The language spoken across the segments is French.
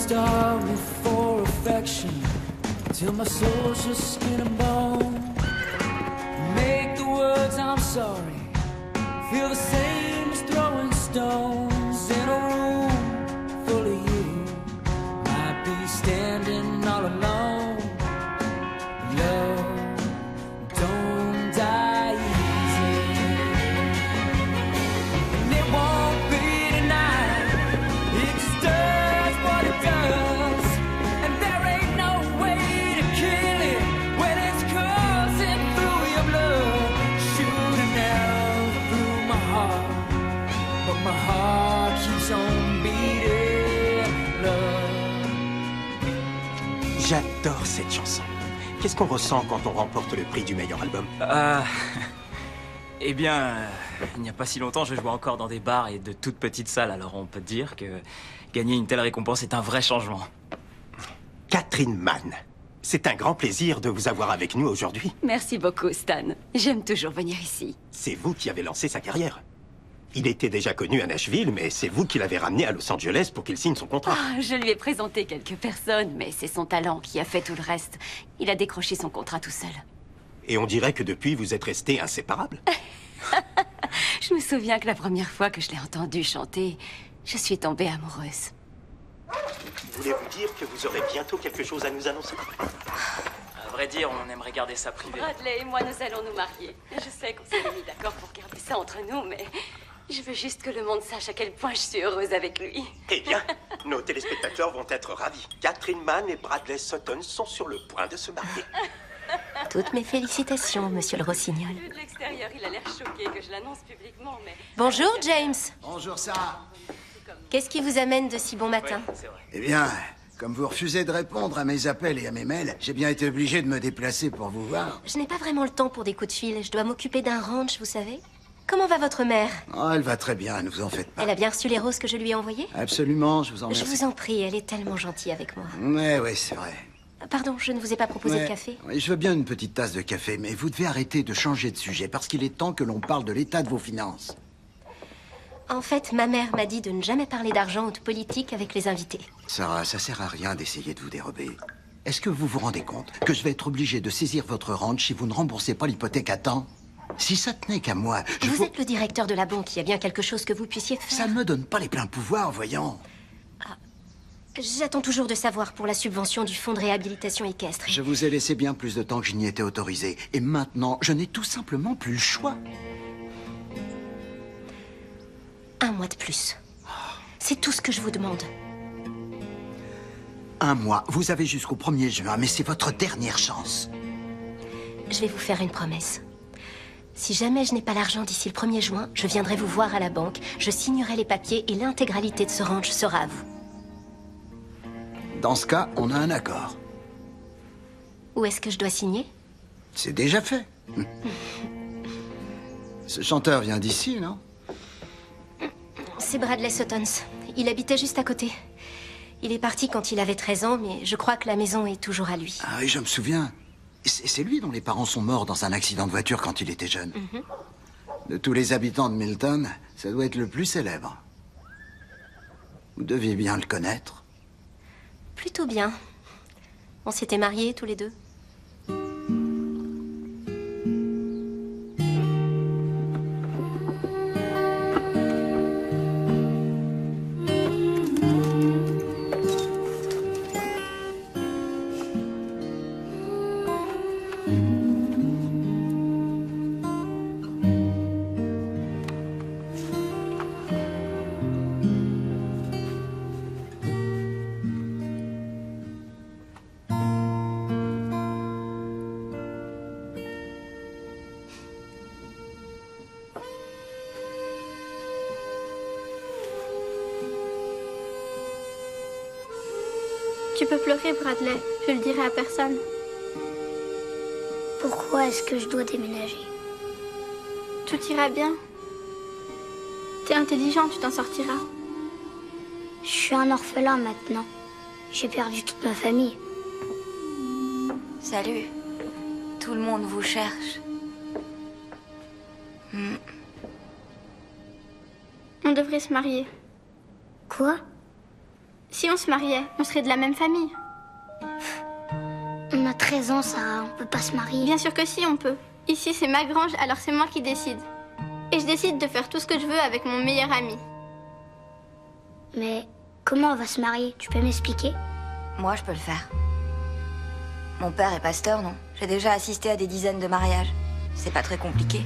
starve me for affection till my soul's just skin and bone. Make the words I'm sorry feel the same as throwing stones in a room full of you. Might be standing all alone. Love don't die easy, and it won't be tonight. It just does what it does, and there ain't no way to kill it when it's coursing through your blood. Shooting out through my heart, but my heart keeps on beating. Love. J'adore cette chanson. Qu'est-ce qu'on ressent quand on remporte le prix du meilleur album? Eh bien, il n'y a pas si longtemps, je jouais encore dans des bars et de toutes petites salles, alors on peut dire que gagner une telle récompense est un vrai changement. Catherine Mann, c'est un grand plaisir de vous avoir avec nous aujourd'hui. Merci beaucoup, Stan. J'aime toujours venir ici. C'est vous qui avez lancé sa carrière. Il était déjà connu à Nashville, mais c'est vous qui l'avez ramené à Los Angeles pour qu'il signe son contrat. Ah, je lui ai présenté quelques personnes, mais c'est son talent qui a fait tout le reste. Il a décroché son contrat tout seul. Et on dirait que depuis, vous êtes restés inséparables. Je me souviens que la première fois que je l'ai entendu chanter, je suis tombée amoureuse. Voulez-vous dire que vous aurez bientôt quelque chose à nous annoncer? À vrai dire, on aimerait garder ça privé. Bradley et moi, nous allons nous marier. Je sais qu'on s'est mis d'accord pour garder ça entre nous, mais je veux juste que le monde sache à quel point je suis heureuse avec lui. Eh bien, nos téléspectateurs vont être ravis. Catherine Mann et Bradley Sutton sont sur le point de se marier. Toutes mes félicitations, monsieur le Rossignol. Vu de l'extérieur, il a l'air choqué que je l'annonce publiquement, mais... Bonjour, James. Bonjour, Sarah. Qu'est-ce qui vous amène de si bon matin? Oui, c'est vrai. Eh bien, comme vous refusez de répondre à mes appels et à mes mails, j'ai bien été obligé de me déplacer pour vous voir. Je n'ai pas vraiment le temps pour des coups de fil. Je dois m'occuper d'un ranch, vous savez. Comment va votre mère? Oh, elle va très bien, ne vous en faites pas. Elle a bien reçu les roses que je lui ai envoyées? Absolument, je vous en Je remercie. vous en prie, elle est tellement gentille avec moi. Ouais, c'est vrai. Pardon, je ne vous ai pas proposé de café? Oui, je veux bien une petite tasse de café, mais vous devez arrêter de changer de sujet, parce qu'il est temps que l'on parle de l'état de vos finances. En fait, ma mère m'a dit de ne jamais parler d'argent ou de politique avec les invités. Sarah, ça sert à rien d'essayer de vous dérober. Est-ce que vous vous rendez compte que je vais être obligé de saisir votre ranch si vous ne remboursez pas l'hypothèque à temps? Si ça tenait qu'à moi, Vous êtes le directeur de la banque, il y a bien quelque chose que vous puissiez faire. Ça ne me donne pas les pleins pouvoirs, voyons. J'attends toujours de savoir pour la subvention du fonds de réhabilitation équestre. Je vous ai laissé bien plus de temps que je n'y étais autorisé. Et maintenant, je n'ai tout simplement plus le choix. Un mois de plus. C'est tout ce que je vous demande. Un mois, vous avez jusqu'au 1er juin, mais c'est votre dernière chance. Je vais vous faire une promesse. Si jamais je n'ai pas l'argent d'ici le 1er juin, je viendrai vous voir à la banque, je signerai les papiers et l'intégralité de ce ranch sera à vous. Dans ce cas, on a un accord. Où est-ce que je dois signer? C'est déjà fait. Ce chanteur vient d'ici, non? C'est Bradley Suttons. Il habitait juste à côté. Il est parti quand il avait 13 ans, mais je crois que la maison est toujours à lui. Ah oui, je me souviens. C'est lui dont les parents sont morts dans un accident de voiture quand il était jeune. De tous les habitants de Milton, ça doit être le plus célèbre. Vous deviez bien le connaître. Plutôt bien. On s'était mariés tous les deux. Tu peux pleurer, Bradley. Je le dirai à personne. Pourquoi est-ce que je dois déménager? Tout ira bien. T'es intelligent, tu t'en sortiras. Je suis un orphelin maintenant. J'ai perdu toute ma famille. Salut. Tout le monde vous cherche. On devrait se marier. Quoi? Si on se mariait, on serait de la même famille. On a 13 ans, Sarah, on peut pas se marier. Bien sûr que si, on peut. Ici, c'est ma grange, alors c'est moi qui décide. Et je décide de faire tout ce que je veux avec mon meilleur ami. Mais comment on va se marier? Tu peux m'expliquer? Moi, je peux le faire. Mon père est pasteur, non? J'ai déjà assisté à des dizaines de mariages. C'est pas très compliqué.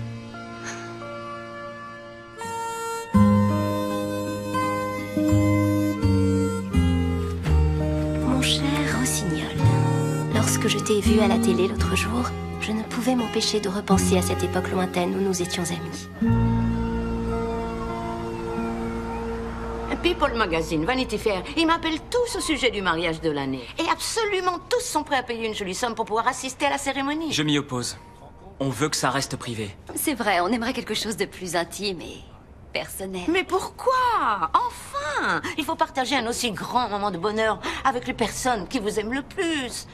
Mon cher Rossignol, lorsque je t'ai vu à la télé l'autre jour, je ne pouvais m'empêcher de repenser à cette époque lointaine où nous étions amis. People Magazine, Vanity Fair, ils m'appellent tous au sujet du mariage de l'année. Et absolument tous sont prêts à payer une jolie somme pour pouvoir assister à la cérémonie. Je m'y oppose. On veut que ça reste privé. C'est vrai, on aimerait quelque chose de plus intime et personnel. Mais pourquoi? Enfin! Il faut partager un aussi grand moment de bonheur avec les personnes qui vous aiment le plus.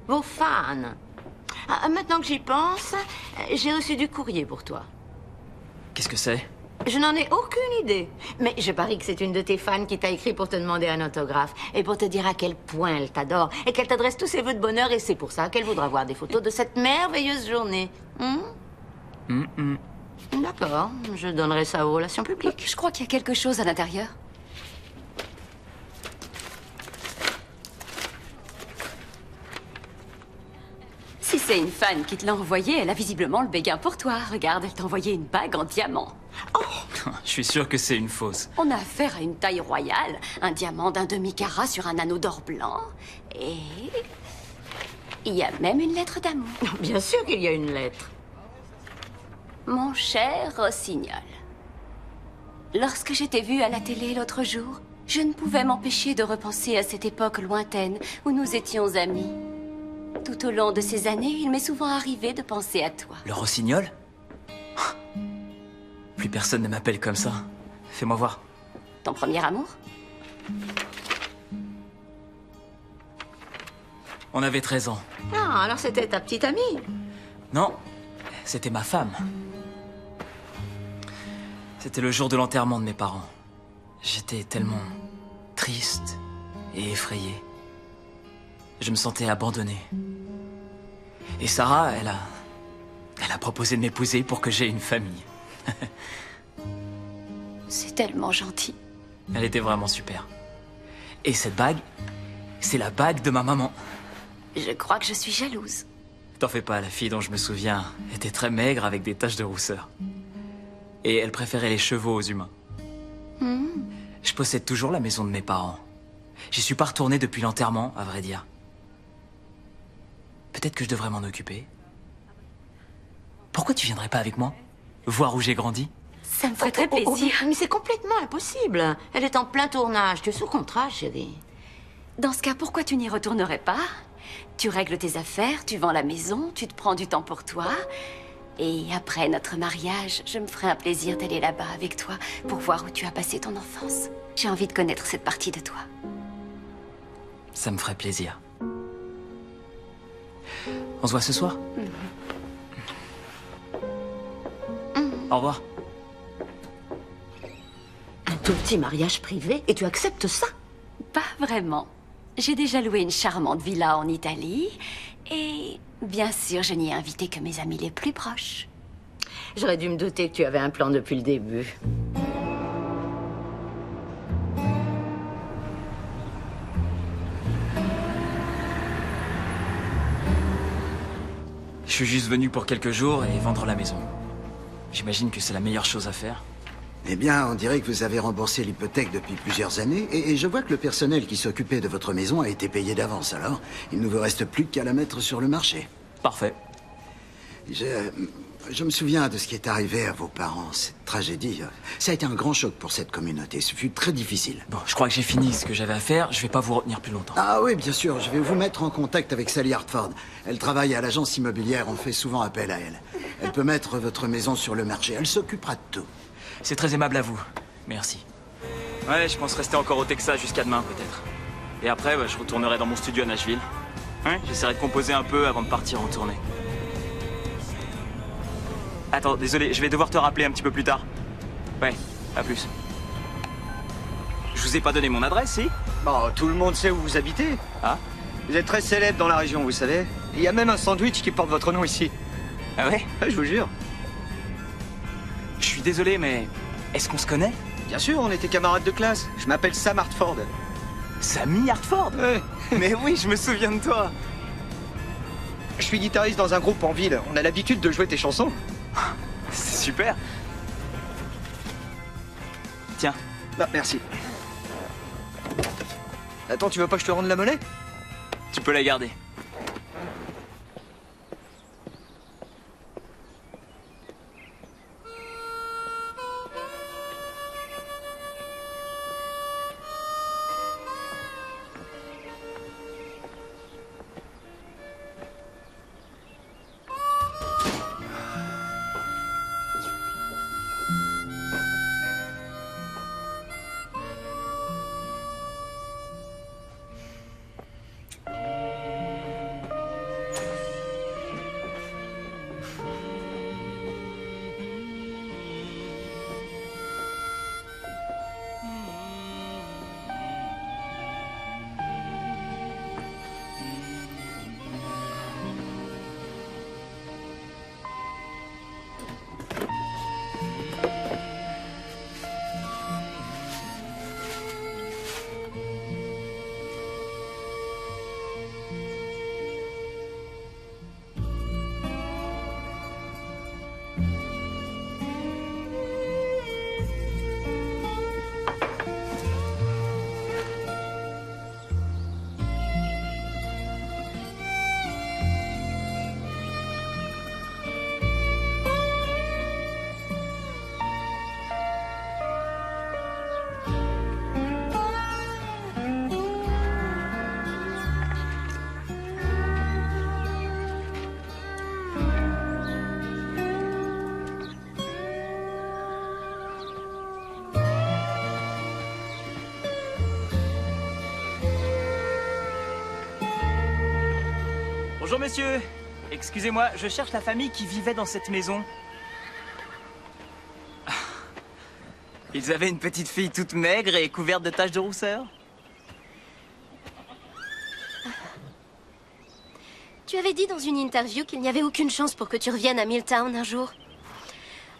Vos fans. Ah, maintenant que j'y pense, j'ai reçu du courrier pour toi. Qu'est-ce que c'est? Je n'en ai aucune idée. Mais je parie que c'est une de tes fans qui t'a écrit pour te demander un autographe. Et pour te dire à quel point elle t'adore. Et qu'elle t'adresse tous ses vœux de bonheur. Et c'est pour ça qu'elle voudra voir des photos de cette merveilleuse journée. D'accord. Je donnerai ça aux relations publiques. Je crois qu'il y a quelque chose à l'intérieur. Si c'est une fan qui te l'a envoyé, elle a visiblement le béguin pour toi. Regarde, elle t'a envoyé une bague en diamant. Je suis sûr que c'est une fausse. On a affaire à une taille royale, un diamant d'un demi-carat sur un anneau d'or blanc. Et il y a même une lettre d'amour. Bien sûr qu'il y a une lettre. Mon cher Rossignol, lorsque je t'ai vu à la télé l'autre jour, je ne pouvais m'empêcher de repenser à cette époque lointaine où nous étions amis. Tout au long de ces années, il m'est souvent arrivé de penser à toi. Le Rossignol? Plus personne ne m'appelle comme ça. Fais-moi voir. Ton premier amour? On avait 13 ans. Ah, alors c'était ta petite amie. Non, c'était ma femme. C'était le jour de l'enterrement de mes parents. J'étais tellement triste et effrayé. Je me sentais abandonné. Et Sarah, elle a proposé de m'épouser pour que j'aie une famille. C'est tellement gentil. Elle était vraiment super. Et cette bague, c'est la bague de ma maman. Je crois que je suis jalouse. T'en fais pas, la fille dont je me souviens était très maigre avec des taches de rousseur. Et elle préférait les chevaux aux humains. Je possède toujours la maison de mes parents. J'y suis pas retourné depuis l'enterrement, à vrai dire. Peut-être que je devrais m'en occuper. Pourquoi tu viendrais pas avec moi? Voir où j'ai grandi? Ça me ferait très plaisir. Mais c'est complètement impossible. Elle est en plein tournage. Tu es sous contrat, chérie. Dans ce cas, pourquoi tu n'y retournerais pas? Tu règles tes affaires, tu vends la maison, tu te prends du temps pour toi. Et après notre mariage, je me ferai un plaisir d'aller là-bas avec toi pour voir où tu as passé ton enfance. J'ai envie de connaître cette partie de toi. Ça me ferait plaisir. On se voit ce soir? Au revoir. Un tout petit mariage privé et tu acceptes ça? Pas vraiment. J'ai déjà loué une charmante villa en Italie. Et bien sûr, je n'y ai invité que mes amis les plus proches. J'aurais dû me douter que tu avais un plan depuis le début. Je suis juste venu pour quelques jours et vendre la maison. J'imagine que c'est la meilleure chose à faire. Eh bien, on dirait que vous avez remboursé l'hypothèque depuis plusieurs années, et je vois que le personnel qui s'occupait de votre maison a été payé d'avance, alors il ne vous reste plus qu'à la mettre sur le marché. Parfait. Je me souviens de ce qui est arrivé à vos parents, cette tragédie. Ça a été un grand choc pour cette communauté, ce fut très difficile. Bon, je crois que j'ai fini ce que j'avais à faire, je vais pas vous retenir plus longtemps. Ah oui, bien sûr, je vais vous mettre en contact avec Sally Hartford. Elle travaille à l'agence immobilière, on fait souvent appel à elle. Elle peut mettre votre maison sur le marché, elle s'occupera de tout. C'est très aimable à vous. Merci. Ouais, je pense rester encore au Texas jusqu'à demain, peut-être. Et après, je retournerai dans mon studio à Nashville. Ouais, j'essaierai de composer un peu avant de partir en tournée. Attends, désolé, je vais devoir te rappeler un petit peu plus tard. Ouais, à plus. Je vous ai pas donné mon adresse, si? Bon, tout le monde sait où vous habitez. Ah? Vous êtes très célèbre dans la région, vous savez. Il y a même un sandwich qui porte votre nom ici. Ah ouais? Ouais, je vous jure. Je suis désolé, mais est-ce qu'on se connaît? Bien sûr, on était camarades de classe. Je m'appelle Sam Hartford. Sammy Hartford? Ouais. Mais oui, je me souviens de toi. Je suis guitariste dans un groupe en ville. On a l'habitude de jouer tes chansons. C'est super. Tiens. Ah, merci. Attends, tu veux pas que je te rende la monnaie? Tu peux la garder. Bonjour monsieur. Excusez-moi, je cherche la famille qui vivait dans cette maison. Ils avaient une petite fille toute maigre et couverte de taches de rousseur. Tu avais dit dans une interview qu'il n'y avait aucune chance pour que tu reviennes à Milltown un jour.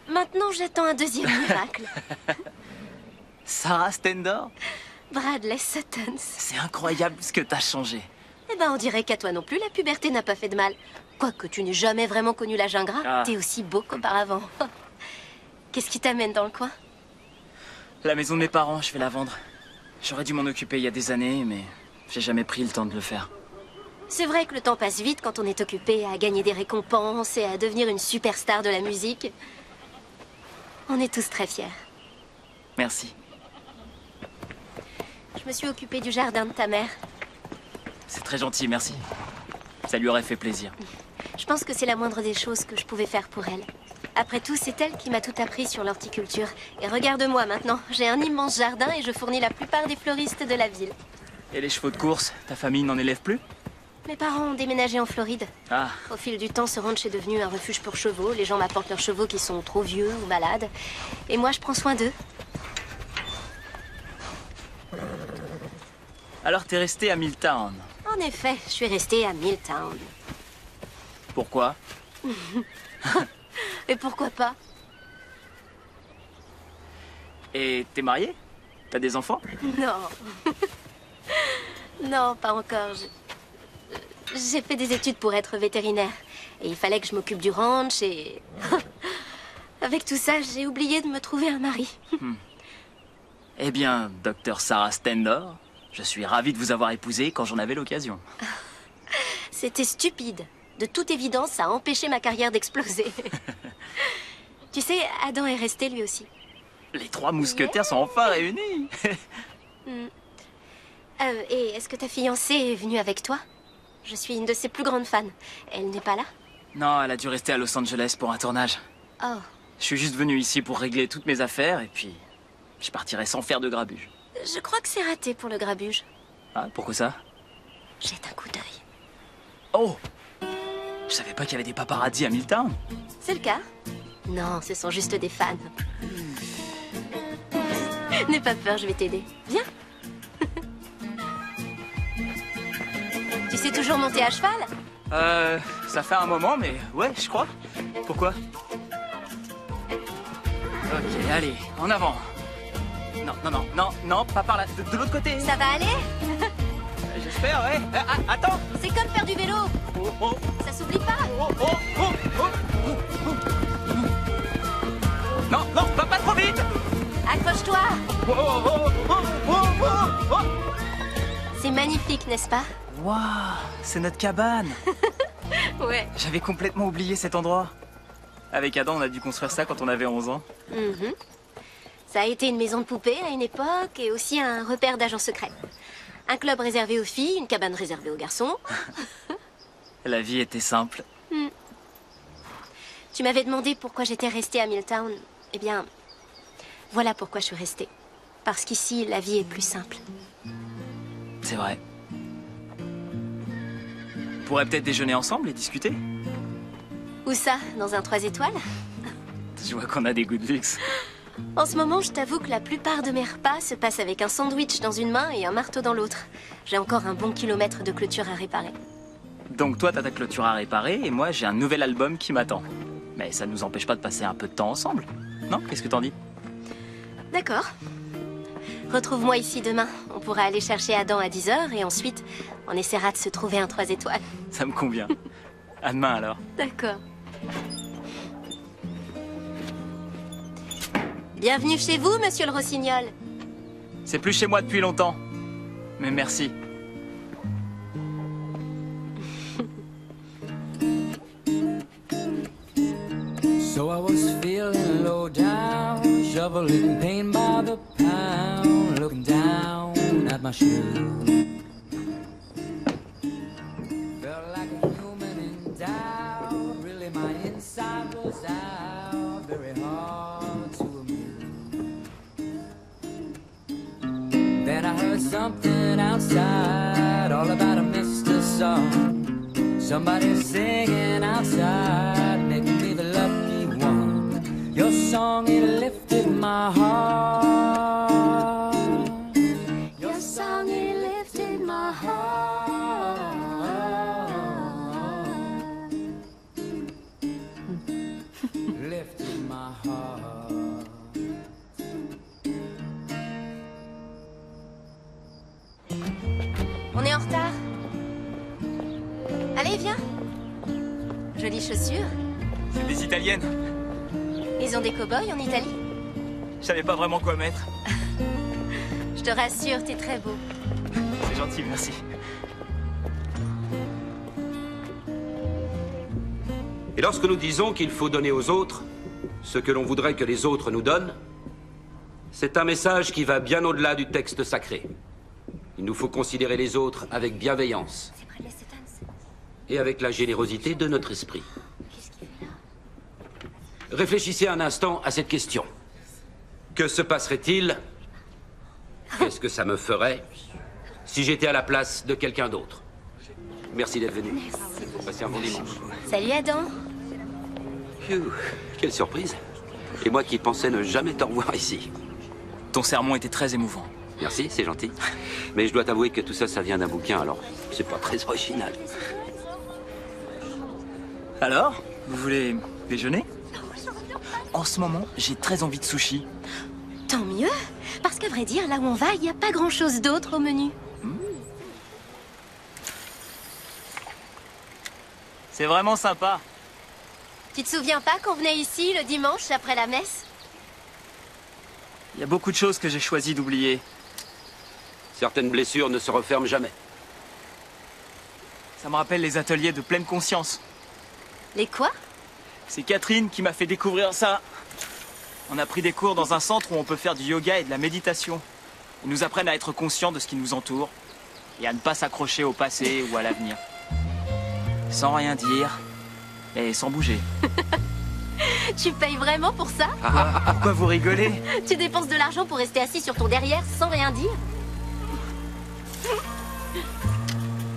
Maintenant, j'attends un deuxième miracle. Sarah Stendor? Bradley Suttons. C'est incroyable ce que t'as changé. Eh ben, on dirait qu'à toi non plus, la puberté n'a pas fait de mal. Quoique tu n'aies jamais vraiment connu l'âge ingrat, Ah. t'es aussi beau qu'auparavant. Qu'est-ce qui t'amène dans le coin? La maison de mes parents, je vais la vendre. J'aurais dû m'en occuper il y a des années, mais j'ai jamais pris le temps de le faire. C'est vrai que le temps passe vite quand on est occupé à gagner des récompenses et à devenir une superstar de la musique. On est tous très fiers. Merci. Je me suis occupée du jardin de ta mère. C'est très gentil, merci. Ça lui aurait fait plaisir. Je pense que c'est la moindre des choses que je pouvais faire pour elle. Après tout, c'est elle qui m'a tout appris sur l'horticulture. Et regarde-moi maintenant, j'ai un immense jardin et je fournis la plupart des fleuristes de la ville. Et les chevaux de course, ta famille n'en élève plus? Mes parents ont déménagé en Floride. Ah, Au fil du temps, ce ranch est devenu un refuge pour chevaux. Les gens m'apportent leurs chevaux qui sont trop vieux ou malades. Et moi, je prends soin d'eux. alors t'es resté à Milltown. En effet, je suis restée à Milltown. Pourquoi? Et pourquoi pas? Et t'es marié? T'as des enfants? Non. Non, pas encore. J'ai fait des études pour être vétérinaire. Et il fallait que je m'occupe du ranch et... Avec tout ça, j'ai oublié de me trouver un mari. Eh bien, docteur Sarah Stendor, je suis ravi de vous avoir épousé quand j'en avais l'occasion. C'était stupide. De toute évidence, ça a empêché ma carrière d'exploser. Tu sais, Adam est resté lui aussi. Les trois mousquetaires sont enfin réunis. Et est-ce que ta fiancée est venue avec toi? Je suis une de ses plus grandes fans. Elle n'est pas là? Non, elle a dû rester à Los Angeles pour un tournage. Oh. Je suis juste venu ici pour régler toutes mes affaires et puis je partirai sans faire de grabuge. Je crois que c'est raté pour le grabuge. Ah, pourquoi ça? Jette un coup d'œil. Oh! Je savais pas qu'il y avait des paparazzis à Milltown. C'est le cas? Non, ce sont juste des fans. N'aie pas peur, je vais t'aider. Viens. Tu sais toujours monter à cheval? Ça fait un moment, mais ouais, je crois. Pourquoi? Ok, allez, en avant. Non, pas par là, de l'autre côté. Ça va aller? J'espère, ouais. Attends. C'est comme faire du vélo. Ça s'oublie pas. Non, va pas trop vite. Accroche-toi. C'est magnifique, n'est-ce pas? Waouh, c'est notre cabane. Ouais. J'avais complètement oublié cet endroit. Avec Adam, on a dû construire ça quand on avait 11 ans. Mhm. Ça a été une maison de poupée à une époque et aussi un repère d'agents secrets. Un club réservé aux filles, une cabane réservée aux garçons. La vie était simple. Tu m'avais demandé pourquoi j'étais restée à Milltown. Eh bien, voilà pourquoi je suis restée. Parce qu'ici, la vie est plus simple. C'est vrai. On pourrait peut-être déjeuner ensemble et discuter. Où ça? Dans un 3 étoiles? Je vois qu'on a des goûts de luxe. En ce moment, je t'avoue que la plupart de mes repas se passent avec un sandwich dans une main et un marteau dans l'autre. J'ai encore un bon kilomètre de clôture à réparer. Donc toi, t'as ta clôture à réparer et moi, j'ai un nouvel album qui m'attend. Mais ça ne nous empêche pas de passer un peu de temps ensemble. Non? Qu'est-ce que t'en dis? D'accord. Retrouve-moi ici demain. On pourra aller chercher Adam à 10h et ensuite, on essaiera de se trouver un 3 étoiles. Ça me convient. À demain alors. D'accord. Bienvenue chez vous, monsieur le Rossignol. C'est plus chez moi depuis longtemps. Mais merci. So I was feeling low down, shoveling pain by the pound, looking down at my shoes. Felt like a human in doubt, really my inside was out, very hard to amuse. Then I heard something outside, all about a Mr. Song. Somebody singing outside, making me the lucky one. Your song, it lifted my heart. Your song, it lifted my heart. Lifted my heart. On est en retard. Allez, viens. Jolies chaussures. C'est des Italiennes. Ils ont des cow-boys en Italie. Je savais pas vraiment quoi mettre. Je te rassure, t'es très beau. C'est gentil, merci. Et lorsque nous disons qu'il faut donner aux autres ce que l'on voudrait que les autres nous donnent, c'est un message qui va bien au-delà du texte sacré. Il nous faut considérer les autres avec bienveillance et avec la générosité de notre esprit. Réfléchissez un instant à cette question. Que se passerait-il? Qu'est-ce que ça me ferait si j'étais à la place de quelqu'un d'autre? Merci d'être venu. Passez un bon dimanche. Salut Adam. Phew, quelle surprise. Et moi qui pensais ne jamais te revoir ici. Ton sermon était très émouvant. Merci, c'est gentil. Mais je dois t'avouer que tout ça, ça vient d'un bouquin, alors c'est pas très original. Alors, vous voulez déjeuner? En ce moment, j'ai très envie de sushi. Tant mieux, parce qu'à vrai dire, là où on va, il n'y a pas grand-chose d'autre au menu. C'est vraiment sympa. Tu te souviens pas qu'on venait ici le dimanche après la messe? Il y a beaucoup de choses que j'ai choisi d'oublier. Certaines blessures ne se referment jamais. Ça me rappelle les ateliers de pleine conscience. Les quoi? C'est Catherine qui m'a fait découvrir ça. On a pris des cours dans un centre où on peut faire du yoga et de la méditation. Ils nous apprennent à être conscients de ce qui nous entoure et à ne pas s'accrocher au passé ou à l'avenir. Sans rien dire et sans bouger. Tu payes vraiment pour ça? Pourquoi vous rigolez? Tu dépenses de l'argent pour rester assis sur ton derrière sans rien dire?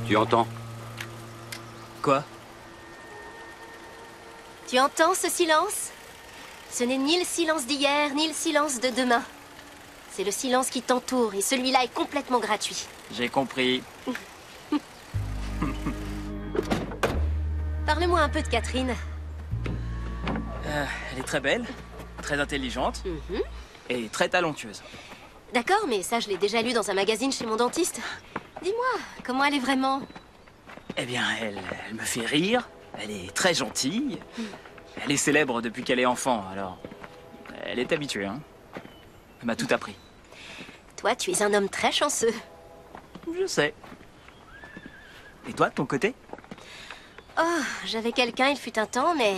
Tu entends? Quoi? Tu entends ce silence? Ce n'est ni le silence d'hier, ni le silence de demain. c'est le silence qui t'entoure et celui-là est complètement gratuit. J'ai compris. Parle-moi un peu de Catherine. Elle est très belle, très intelligente et très talentueuse. D'accord, mais ça, je l'ai déjà lu dans un magazine chez mon dentiste. Dis-moi, comment elle est vraiment? Eh bien, elle me fait rire, elle est très gentille. Elle est célèbre depuis qu'elle est enfant, alors elle est habituée, hein. Elle m'a tout appris. Toi, tu es un homme très chanceux. Je sais. Et toi, de ton côté? Oh, j'avais quelqu'un, il fut un temps, mais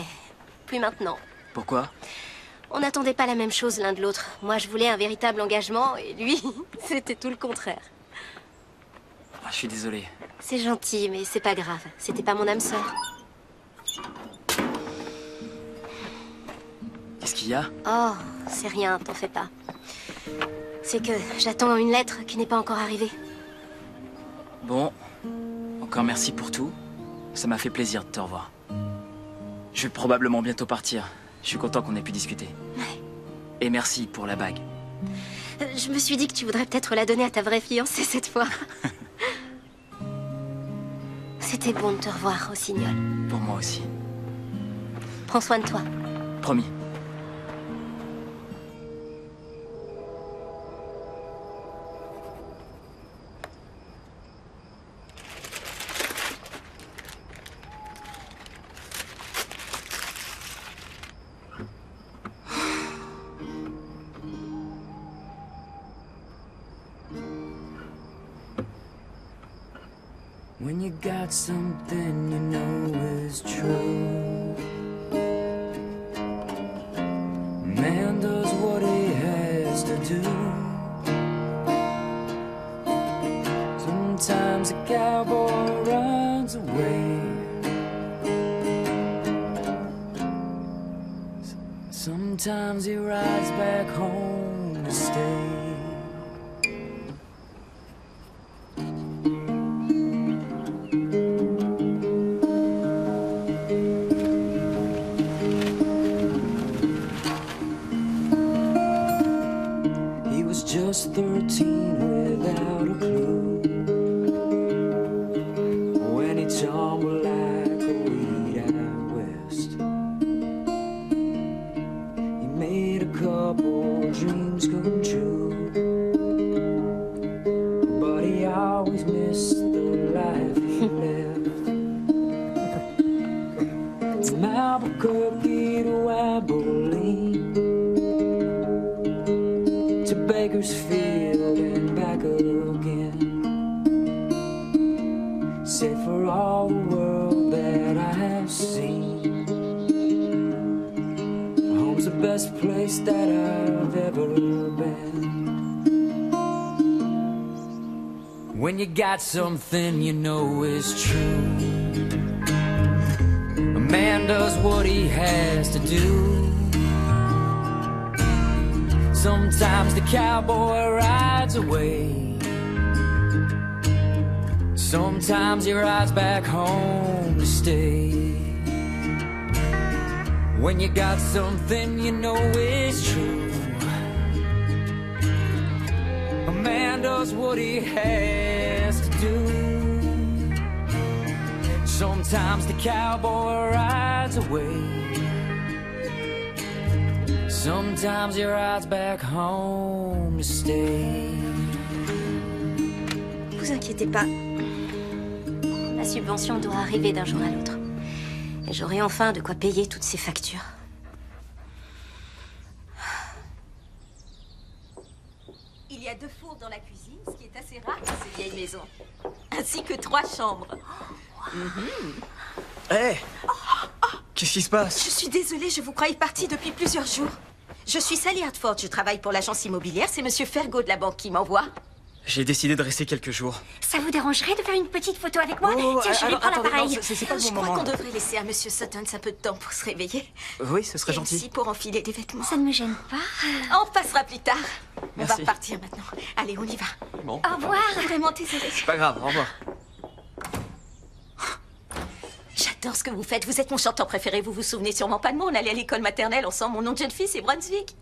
plus maintenant. Pourquoi? On n'attendait pas la même chose l'un de l'autre. Moi, je voulais un véritable engagement, et lui, c'était tout le contraire. Ah, je suis désolé. C'est gentil, mais c'est pas grave. C'était pas mon âme sœur. Qu'est-ce qu'il y a? Oh, c'est rien, t'en fais pas. C'est que j'attends une lettre qui n'est pas encore arrivée. Bon, encore merci pour tout. Ça m'a fait plaisir de te revoir. Je vais probablement bientôt partir. Je suis content qu'on ait pu discuter. Ouais. Et merci pour la bague. Je me suis dit que tu voudrais peut-être la donner à ta vraie fiancée cette fois. C'était bon de te revoir, Rossignol. Pour moi aussi. Prends soin de toi. Promis. When you got something you know is true, man does what he has to do. Sometimes a cowboy runs away, sometimes he rides back home to stay. Just 13 without a clue, when he tumbled like a weed out west. He made a couple dreams come true, but he always missed the life he left. From Albuquerque to Abilene, to Bakersfield and back again. Say for all the world that I have seen, home's the best place that I've ever been. When you got something you know is true, a man does what he has to do. Sometimes the cowboy rides away, sometimes he rides back home to stay. When you got something you know is true, a man does what he has to do. Sometimes the cowboy rides away, sometimes he rides back home to stay. Vous inquiétez pas. La subvention doit arriver d'un jour à l'autre. Et j'aurai enfin de quoi payer toutes ces factures. Il y a 2 fours dans la cuisine, ce qui est assez rare dans ces vieilles maisons. Ainsi que 3 chambres. Hé! Qu'est-ce qui se passe? Je suis désolée, je vous croyais partie depuis plusieurs jours. Je suis Sally Hartford, je travaille pour l'agence immobilière. C'est Monsieur Fergo de la banque qui m'envoie. J'ai décidé de rester quelques jours. Ça vous dérangerait de faire une petite photo avec moi? Oh, Tiens, je vais prendre attendez, l'appareil. non, c'est pas le Je bon crois moment. qu'on devrait laisser à Monsieur Sutton un peu de temps pour se réveiller. Oui, ce serait Et gentil. aussi pour enfiler des vêtements. Ça ne me gêne pas. On passera plus tard. On Merci. va repartir maintenant. Allez, on y va. Bon. Au revoir. Vraiment désolée. C'est pas grave, au revoir. J'adore ce que vous faites. Vous êtes mon chanteur préféré. Vous vous souvenez sûrement pas de moi. On allait à l'école maternelle ensemble. Mon nom de jeune fille, c'est Brunswick.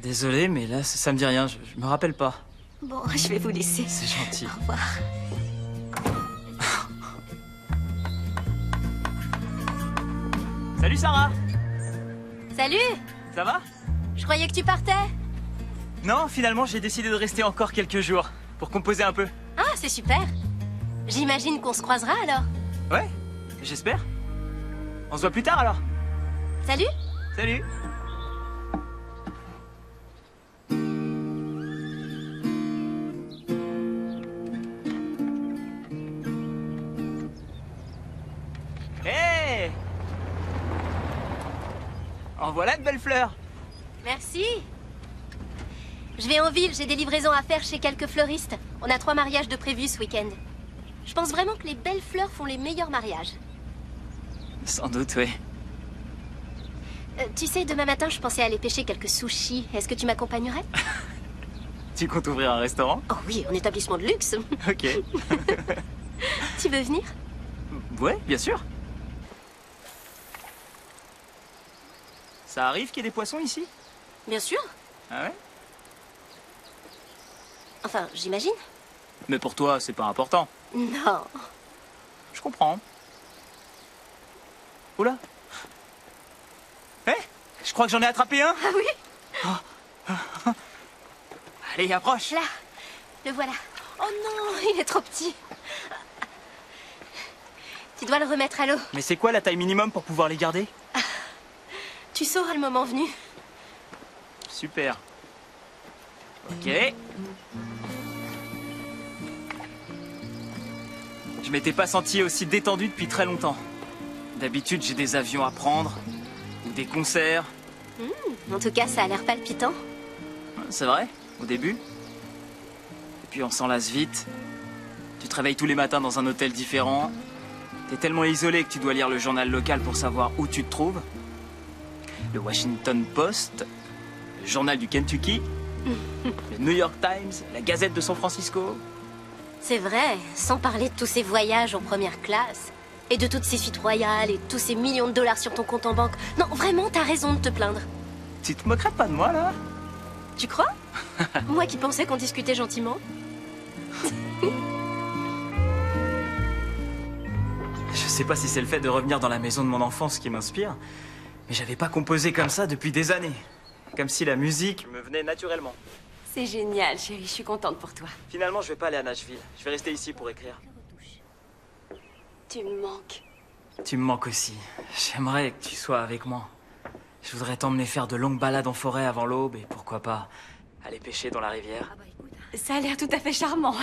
Désolé, mais là, ça me dit rien. Je me rappelle pas. Bon, je vais vous laisser. C'est gentil. Au revoir. Salut Sarah! Salut! Ça va? Je croyais que tu partais. Non, finalement, j'ai décidé de rester encore quelques jours pour composer un peu. Ah, c'est super. J'imagine qu'on se croisera alors. Ouais, j'espère. On se voit plus tard alors. Salut! Salut! Hey! En voilà de belles fleurs! Merci. Je vais en ville, j'ai des livraisons à faire chez quelques fleuristes. On a 3 mariages de prévus ce week-end. Je pense vraiment que les belles fleurs font les meilleurs mariages. Sans doute, oui. Tu sais, demain matin, je pensais aller pêcher quelques sushis. Est-ce que tu m'accompagnerais? Tu comptes ouvrir un restaurant? Oh oui, un établissement de luxe. Ok. Tu veux venir? Ouais, bien sûr. Ça arrive qu'il y ait des poissons ici? Bien sûr. Ah ouais? Enfin, j'imagine. Mais pour toi, c'est pas important. Non. Je comprends. Oula. Eh, je crois que j'en ai attrapé un. Ah oui? Allez, approche. Là, le voilà. Oh non, il est trop petit. Tu dois le remettre à l'eau. Mais c'est quoi la taille minimum pour pouvoir les garder? Tu sauras le moment venu. Super. Ok. Je m'étais pas senti aussi détendu depuis très longtemps. D'habitude, j'ai des avions à prendre, ou des concerts. En tout cas, ça a l'air palpitant. C'est vrai, au début. Et puis on s'en lasse vite. Tu te réveilles tous les matins dans un hôtel différent. T'es tellement isolé que tu dois lire le journal local pour savoir où tu te trouves. Le Washington Post, le journal du Kentucky, le New York Times, la Gazette de San Francisco. C'est vrai, sans parler de tous ces voyages en première classe. Et de toutes ces suites royales et tous ces millions de dollars sur ton compte en banque. Non, vraiment, t'as raison de te plaindre. Tu te moquerais pas de moi, là? Tu crois? Moi qui pensais qu'on discutait gentiment. Je sais pas si c'est le fait de revenir dans la maison de mon enfance qui m'inspire, mais j'avais pas composé comme ça depuis des années. Comme si la musique me venait naturellement. C'est génial, chérie, je suis contente pour toi. Finalement, je vais pas aller à Nashville. Je vais rester ici pour écrire. Tu me manques. Tu me manques aussi. J'aimerais que tu sois avec moi. Je voudrais t'emmener faire de longues balades en forêt avant l'aube et pourquoi pas aller pêcher dans la rivière. Ça a l'air tout à fait charmant.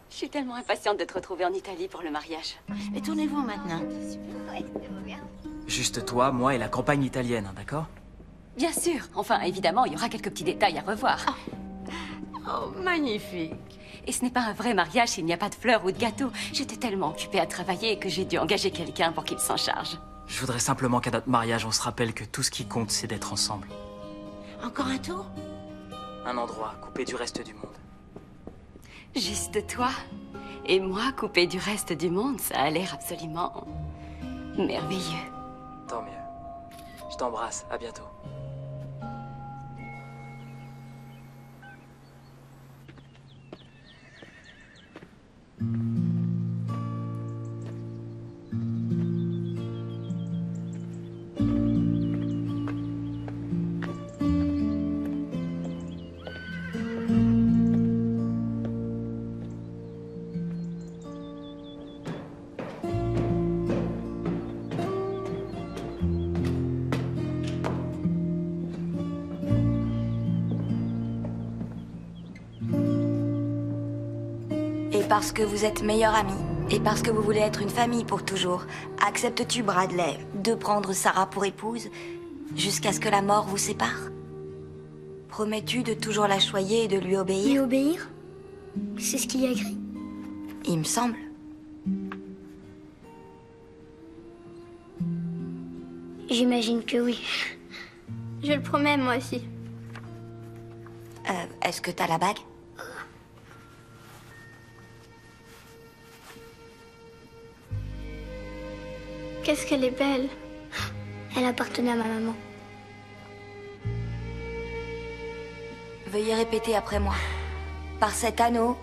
Je suis tellement impatiente de te retrouver en Italie pour le mariage. Et tournez-vous maintenant. Juste toi, moi et la campagne italienne, hein, d'accord? Bien sûr. Enfin, évidemment, il y aura quelques petits détails à revoir. Oh, magnifique. Et ce n'est pas un vrai mariage s'il n'y a pas de fleurs ou de gâteaux. J'étais tellement occupée à travailler que j'ai dû engager quelqu'un pour qu'il s'en charge. Je voudrais simplement qu'à notre mariage, on se rappelle que tout ce qui compte, c'est d'être ensemble. Encore un tour? Un endroit coupé du reste du monde. Juste toi et moi coupés du reste du monde, ça a l'air absolument merveilleux. Tant mieux. Je t'embrasse, à bientôt. Et parce que vous êtes meilleurs amis, et parce que vous voulez être une famille pour toujours, acceptes-tu, Bradley, de prendre Sarah pour épouse jusqu'à ce que la mort vous sépare? Promets-tu de toujours la choyer et de lui obéir? Lui obéir? C'est ce qu'il y a écrit. Il me semble. J'imagine que oui. Je le promets, moi aussi. Est-ce que t'as la bague? Qu'est-ce qu'elle est belle. Elle appartenait à ma maman. Veuillez répéter après moi. Par cet anneau,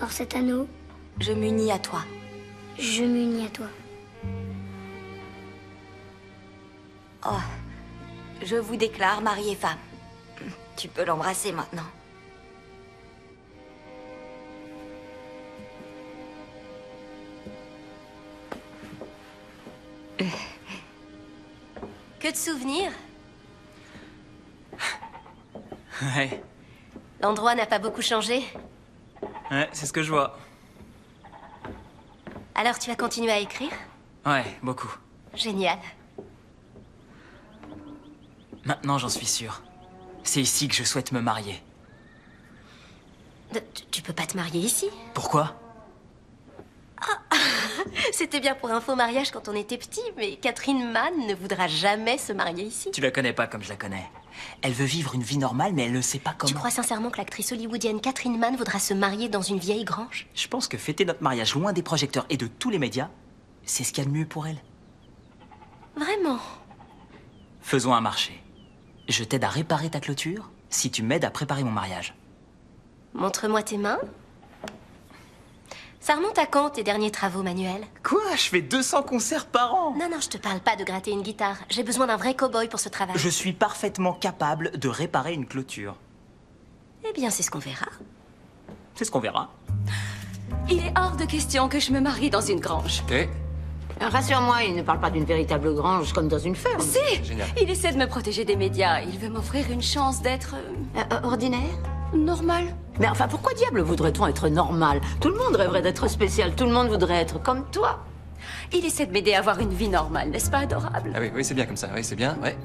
je m'unis à toi. Je m'unis à toi. Oh, je vous déclare mari et femme. Tu peux l'embrasser maintenant. Que de souvenirs. Ouais, L'endroit n'a pas beaucoup changé. ouais, c'est ce que je vois. Alors tu vas continuer à écrire? Ouais, beaucoup. Génial. Maintenant, j'en suis sûr. C'est ici que je souhaite me marier. Tu peux pas te marier ici? Pourquoi? C'était bien pour un faux mariage quand on était petit, mais Catherine Mann ne voudra jamais se marier ici. Tu la connais pas comme je la connais. Elle veut vivre une vie normale, mais elle ne sait pas comment. Tu crois sincèrement que l'actrice hollywoodienne Catherine Mann voudra se marier dans une vieille grange? Je pense que fêter notre mariage loin des projecteurs et de tous les médias, c'est ce qu'il y a de mieux pour elle. Vraiment? Faisons un marché. Je t'aide à réparer ta clôture si tu m'aides à préparer mon mariage. Montre-moi tes mains. Ça remonte à quand, tes derniers travaux manuels? Quoi? Je fais 200 concerts par an! Non, non, je te parle pas de gratter une guitare. J'ai besoin d'un vrai cow-boy pour ce travail. Je suis parfaitement capable de réparer une clôture. Eh bien, c'est ce qu'on verra. C'est ce qu'on verra. Il est hors de question que je me marie dans une grange. Eh? Rassure-moi, il ne parle pas d'une véritable grange comme dans une ferme. Si! Génial. Il essaie de me protéger des médias. Il veut m'offrir une chance d'être... Ordinaire? normal. Mais enfin, pourquoi diable voudrait-on être normal? Tout le monde rêverait d'être spécial, tout le monde voudrait être comme toi. Il essaie de m'aider à avoir une vie normale, n'est-ce pas adorable? Ah oui, oui, c'est bien comme ça, oui, c'est bien, ouais.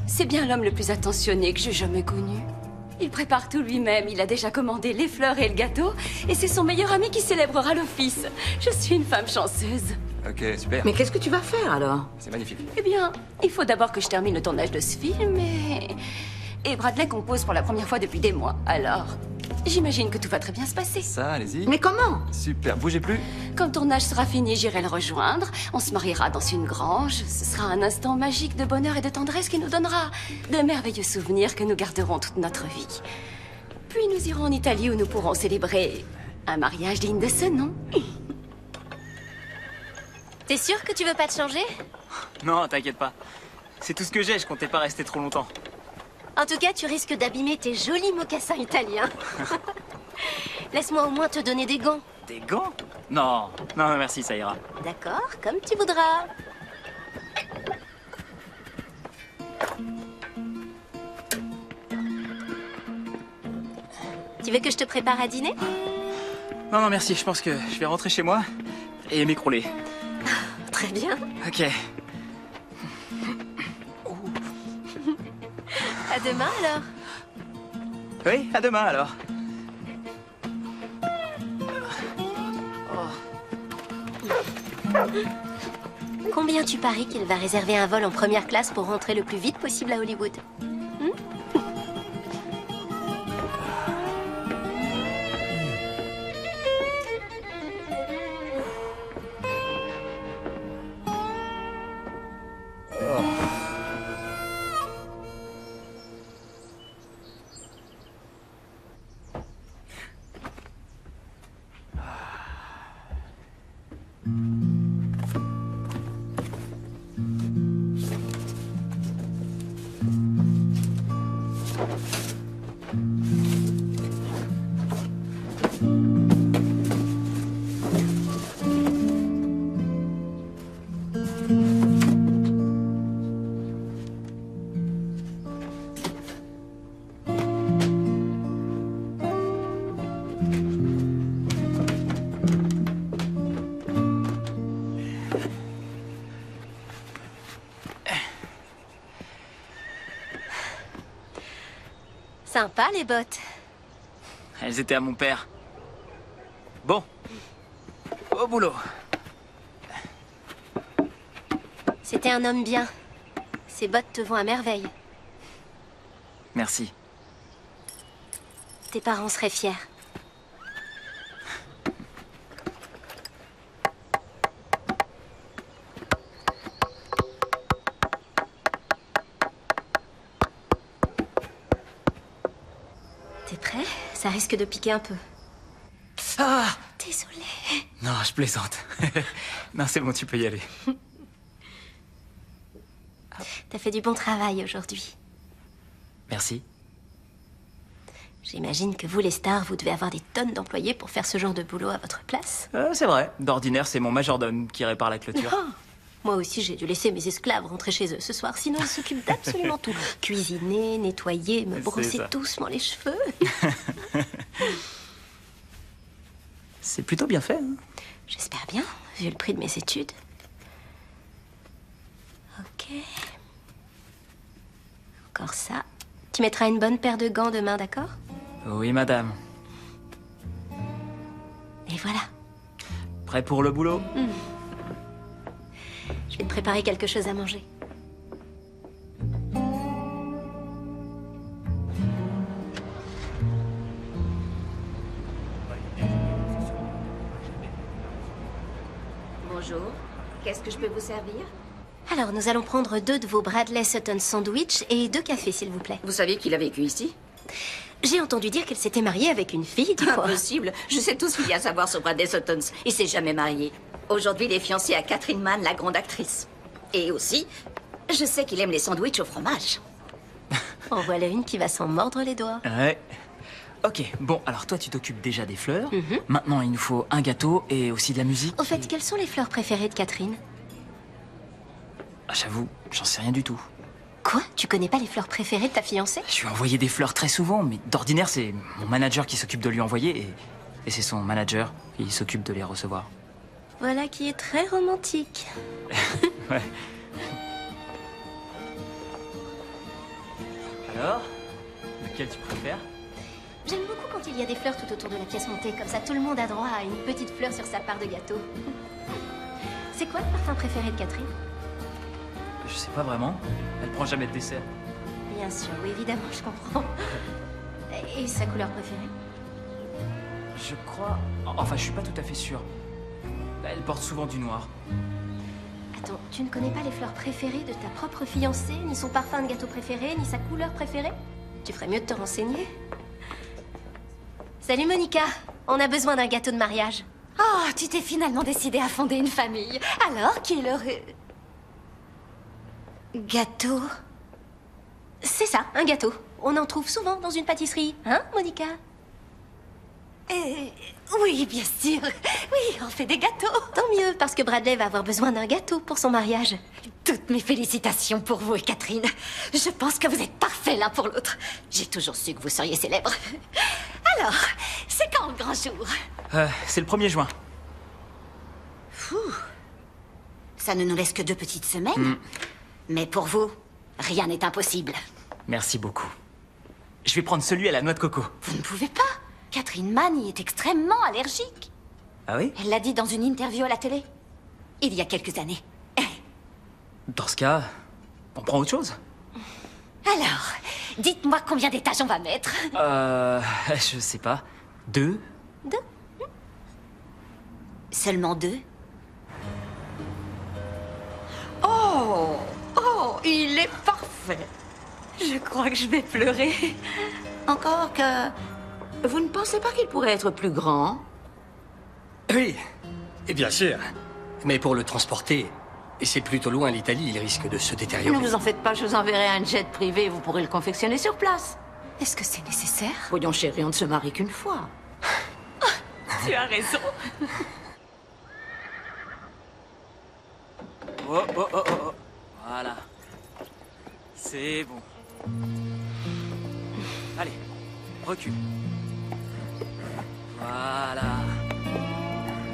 C'est bien l'homme le plus attentionné que j'ai jamais connu. Il prépare tout lui-même, il a déjà commandé les fleurs et le gâteau, et c'est son meilleur ami qui célébrera l'office. Je suis une femme chanceuse. Ok, super. Mais qu'est-ce que tu vas faire alors? C'est magnifique. Eh bien, il faut d'abord que je termine le tournage de ce film, et Bradley compose pour la première fois depuis des mois, alors... J'imagine que tout va très bien se passer. Ça, allez-y. Mais comment? Super, bougez plus. Quand le tournage sera fini, j'irai le rejoindre. On se mariera dans une grange. Ce sera un instant magique de bonheur et de tendresse qui nous donnera de merveilleux souvenirs que nous garderons toute notre vie. Puis nous irons en Italie où nous pourrons célébrer un mariage digne de ce nom. T'es sûr que tu veux pas te changer? Non, t'inquiète pas. C'est tout ce que j'ai, je comptais pas rester trop longtemps. En tout cas, tu risques d'abîmer tes jolis mocassins italiens. Laisse-moi au moins te donner des gants. Des gants? Non, non, merci, ça ira. D'accord, comme tu voudras. Tu veux que je te prépare à dîner? Non, non, merci, je pense que je vais rentrer chez moi et m'écrouler. Très bien. Ok. À demain alors. Oui, à demain alors. Combien tu paries qu'il va réserver un vol en première classe pour rentrer le plus vite possible à Hollywood? Sympa les bottes. Elles étaient à mon père. Bon, au boulot. C'était un homme bien. Ces bottes te vont à merveille. Merci. Tes parents seraient fiers. T'es prêt? ça risque de piquer un peu. Ah! Désolée. Non, je plaisante. Non, c'est bon, tu peux y aller. T'as fait du bon travail aujourd'hui. Merci. J'imagine que vous, les stars, vous devez avoir des tonnes d'employés pour faire ce genre de boulot à votre place. C'est vrai. D'ordinaire, c'est mon majordome qui répare la clôture. Ah, moi aussi, j'ai dû laisser mes esclaves rentrer chez eux ce soir, sinon ils s'occupent d'absolument tout. Cuisiner, nettoyer, me brosser ça. doucement les cheveux. C'est plutôt bien fait, hein? J'espère bien, vu le prix de mes études. Ok. Encore ça. Tu mettras une bonne paire de gants demain, d'accord? Oui, madame. Et voilà. Prêt pour le boulot? Je vais te préparer quelque chose à manger. Bonjour. Qu'est-ce que je peux vous servir? Alors, nous allons prendre 2 de vos Bradley Sutton sandwich et 2 cafés, s'il vous plaît. Vous saviez qu'il a vécu ici? J'ai entendu dire qu'elle s'était mariée avec une fille, dis-moi. Impossible. Je sais tout ce qu'il y a à savoir sur Bradley Suttons. Il s'est jamais marié. Aujourd'hui, il est fiancé à Catherine Mann, la grande actrice. Et aussi, je sais qu'il aime les sandwichs au fromage. En voilà une qui va s'en mordre les doigts. Ouais. Ok, bon, alors toi, tu t'occupes déjà des fleurs. Maintenant, il nous faut un gâteau et aussi de la musique. Au fait, quelles sont les fleurs préférées de Catherine? Ah, j'avoue, j'en sais rien du tout. Quoi? Tu connais pas les fleurs préférées de ta fiancée? Je lui ai envoyé des fleurs très souvent, mais d'ordinaire, c'est mon manager qui s'occupe de lui envoyer et c'est son manager qui s'occupe de les recevoir. Voilà qui est très romantique. Ouais. Alors, lequel tu préfères? J'aime beaucoup quand il y a des fleurs tout autour de la pièce montée. Comme ça, tout le monde a droit à une petite fleur sur sa part de gâteau. C'est quoi le parfum préféré de Catherine? Je sais pas vraiment. Elle prend jamais de dessert. Bien sûr, oui, évidemment, je comprends. Et sa couleur préférée? Je crois... Enfin, je suis pas tout à fait sûr. Elle porte souvent du noir. Attends, tu ne connais pas les fleurs préférées de ta propre fiancée, ni son parfum de gâteau préféré, ni sa couleur préférée? Tu ferais mieux de te renseigner. Salut Monica, on a besoin d'un gâteau de mariage. Oh, tu t'es finalement décidée à fonder une famille. Alors, qui l'aurait... Gâteau? C'est ça, un gâteau. On en trouve souvent dans une pâtisserie, hein, Monica? Oui, bien sûr. Oui, on fait des gâteaux. Tant mieux, parce que Bradley va avoir besoin d'un gâteau pour son mariage. Toutes mes félicitations pour vous et Catherine. Je pense que vous êtes parfaits l'un pour l'autre. J'ai toujours su que vous seriez célèbres. Alors, c'est quand le grand jour? C'est le 1er juin. Fou. Ça ne nous laisse que 2 petites semaines. Mais pour vous, rien n'est impossible. Merci beaucoup. Je vais prendre celui à la noix de coco. Vous ne pouvez pas. Catherine Mann y est extrêmement allergique. Ah oui? Elle l'a dit dans une interview à la télé. Il y a quelques années. Dans ce cas, on prend autre chose? Alors, dites-moi combien d'étages on va mettre. Je sais pas. 2? Seulement 2? Oh, il est parfait. Je crois que je vais pleurer. Encore que... Vous ne pensez pas qu'il pourrait être plus grand? Oui, et bien sûr. Mais pour le transporter, et c'est plutôt loin l'Italie, il risque de se détériorer. Ne vous en faites pas, je vous enverrai un jet privé, vous pourrez le confectionner sur place. Est-ce que c'est nécessaire? Voyons chérie, on ne se marie qu'une fois. Tu as raison. Oh, oh, oh, oh, oh. Voilà. C'est bon. Allez, recule. Voilà.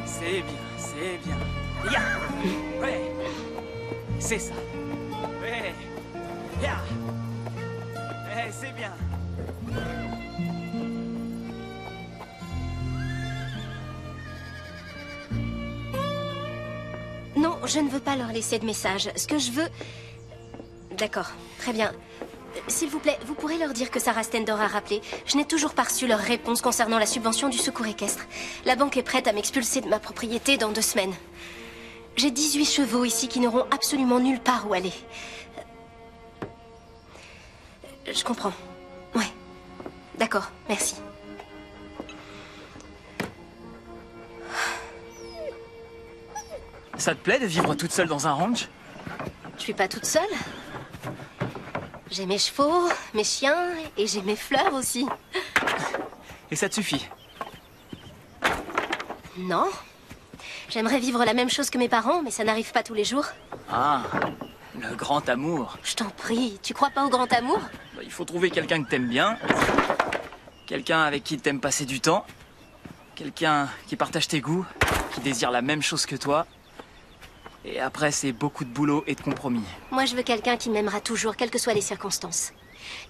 C'est bien, c'est bien. Ya! Ouais. C'est ça. Ouais. Ya! Ouais, c'est bien. Non, je ne veux pas leur laisser de message. Ce que je veux... D'accord, très bien. S'il vous plaît, vous pourrez leur dire que Sarah Stendor a rappelé. Je n'ai toujours pas reçu leur réponse concernant la subvention du secours équestre. La banque est prête à m'expulser de ma propriété dans 2 semaines. J'ai 18 chevaux ici qui n'auront absolument nulle part où aller. Je comprends. Ouais. D'accord, merci. Ça te plaît de vivre toute seule dans un ranch? Je suis pas toute seule. J'ai mes chevaux, mes chiens et j'ai mes fleurs aussi. Et ça te suffit? Non. J'aimerais vivre la même chose que mes parents, mais ça n'arrive pas tous les jours. Ah, le grand amour. Je t'en prie, tu crois pas au grand amour? Bah, il faut trouver quelqu'un que t'aimes bien. Quelqu'un avec qui t'aimes passer du temps. Quelqu'un qui partage tes goûts, qui désire la même chose que toi. Et après, c'est beaucoup de boulot et de compromis. Moi, je veux quelqu'un qui m'aimera toujours, quelles que soient les circonstances.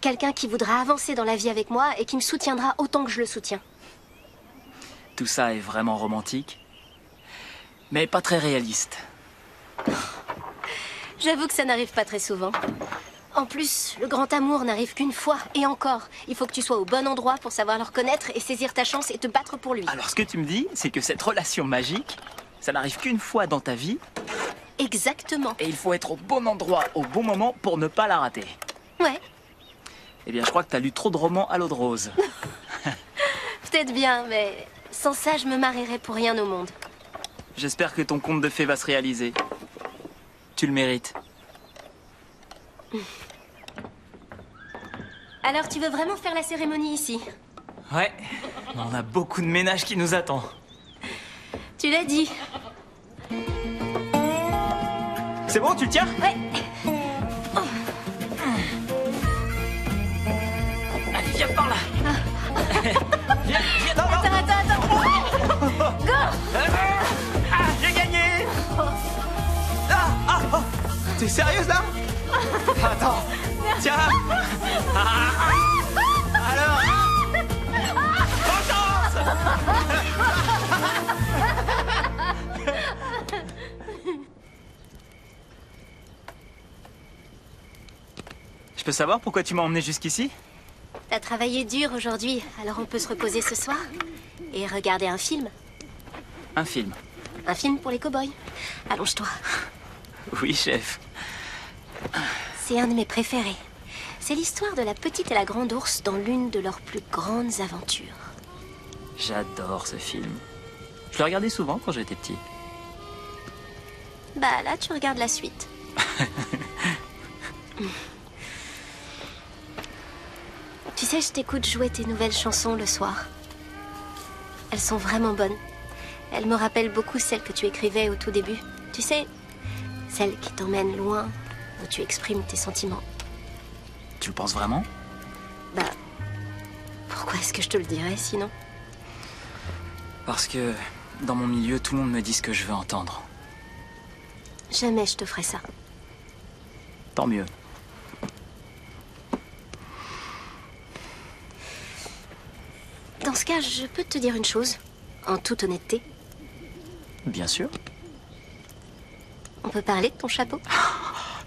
Quelqu'un qui voudra avancer dans la vie avec moi et qui me soutiendra autant que je le soutiens. Tout ça est vraiment romantique, mais pas très réaliste. J'avoue que ça n'arrive pas très souvent. En plus, le grand amour n'arrive qu'une fois, et encore. Il faut que tu sois au bon endroit pour savoir le reconnaître et saisir ta chance et te battre pour lui. Alors ce que tu me dis, c'est que cette relation magique, ça n'arrive qu'une fois dans ta vie. Exactement. Et il faut être au bon endroit, au bon moment pour ne pas la rater. Ouais. Eh bien, je crois que t'as lu trop de romans à l'eau de rose. Peut-être bien, mais sans ça, je me marierais pour rien au monde. J'espère que ton conte de fées va se réaliser. Tu le mérites. Alors, tu veux vraiment faire la cérémonie ici? Ouais, on a beaucoup de ménage qui nous attend. Tu l'as dit. C'est bon, tu le tiens? Ouais. Allez, viens par là. Viens, non, non. Attends. Go! J'ai gagné! T'es sérieuse là? Attends. Tiens. Alors. Bonne chance. Je peux savoir pourquoi tu m'as emmené jusqu'ici? T'as travaillé dur aujourd'hui, alors on peut se reposer ce soir et regarder un film. Un film? Un film pour les cow-boys. Allonge-toi. Oui, chef. C'est un de mes préférés. C'est l'histoire de la petite et la grande ours dans l'une de leurs plus grandes aventures. J'adore ce film. Je le regardais souvent quand j'étais petit. Bah là, tu regardes la suite. Tu sais, je t'écoute jouer tes nouvelles chansons le soir. Elles sont vraiment bonnes. Elles me rappellent beaucoup celles que tu écrivais au tout début. Tu sais, celles qui t'emmènent loin, où tu exprimes tes sentiments. Tu le penses vraiment? Bah, pourquoi est-ce que je te le dirais sinon? Parce que dans mon milieu, tout le monde me dit ce que je veux entendre. Jamais je te ferai ça. Tant mieux. Dans ce cas, je peux te dire une chose, en toute honnêteté. Bien sûr. On peut parler de ton chapeau?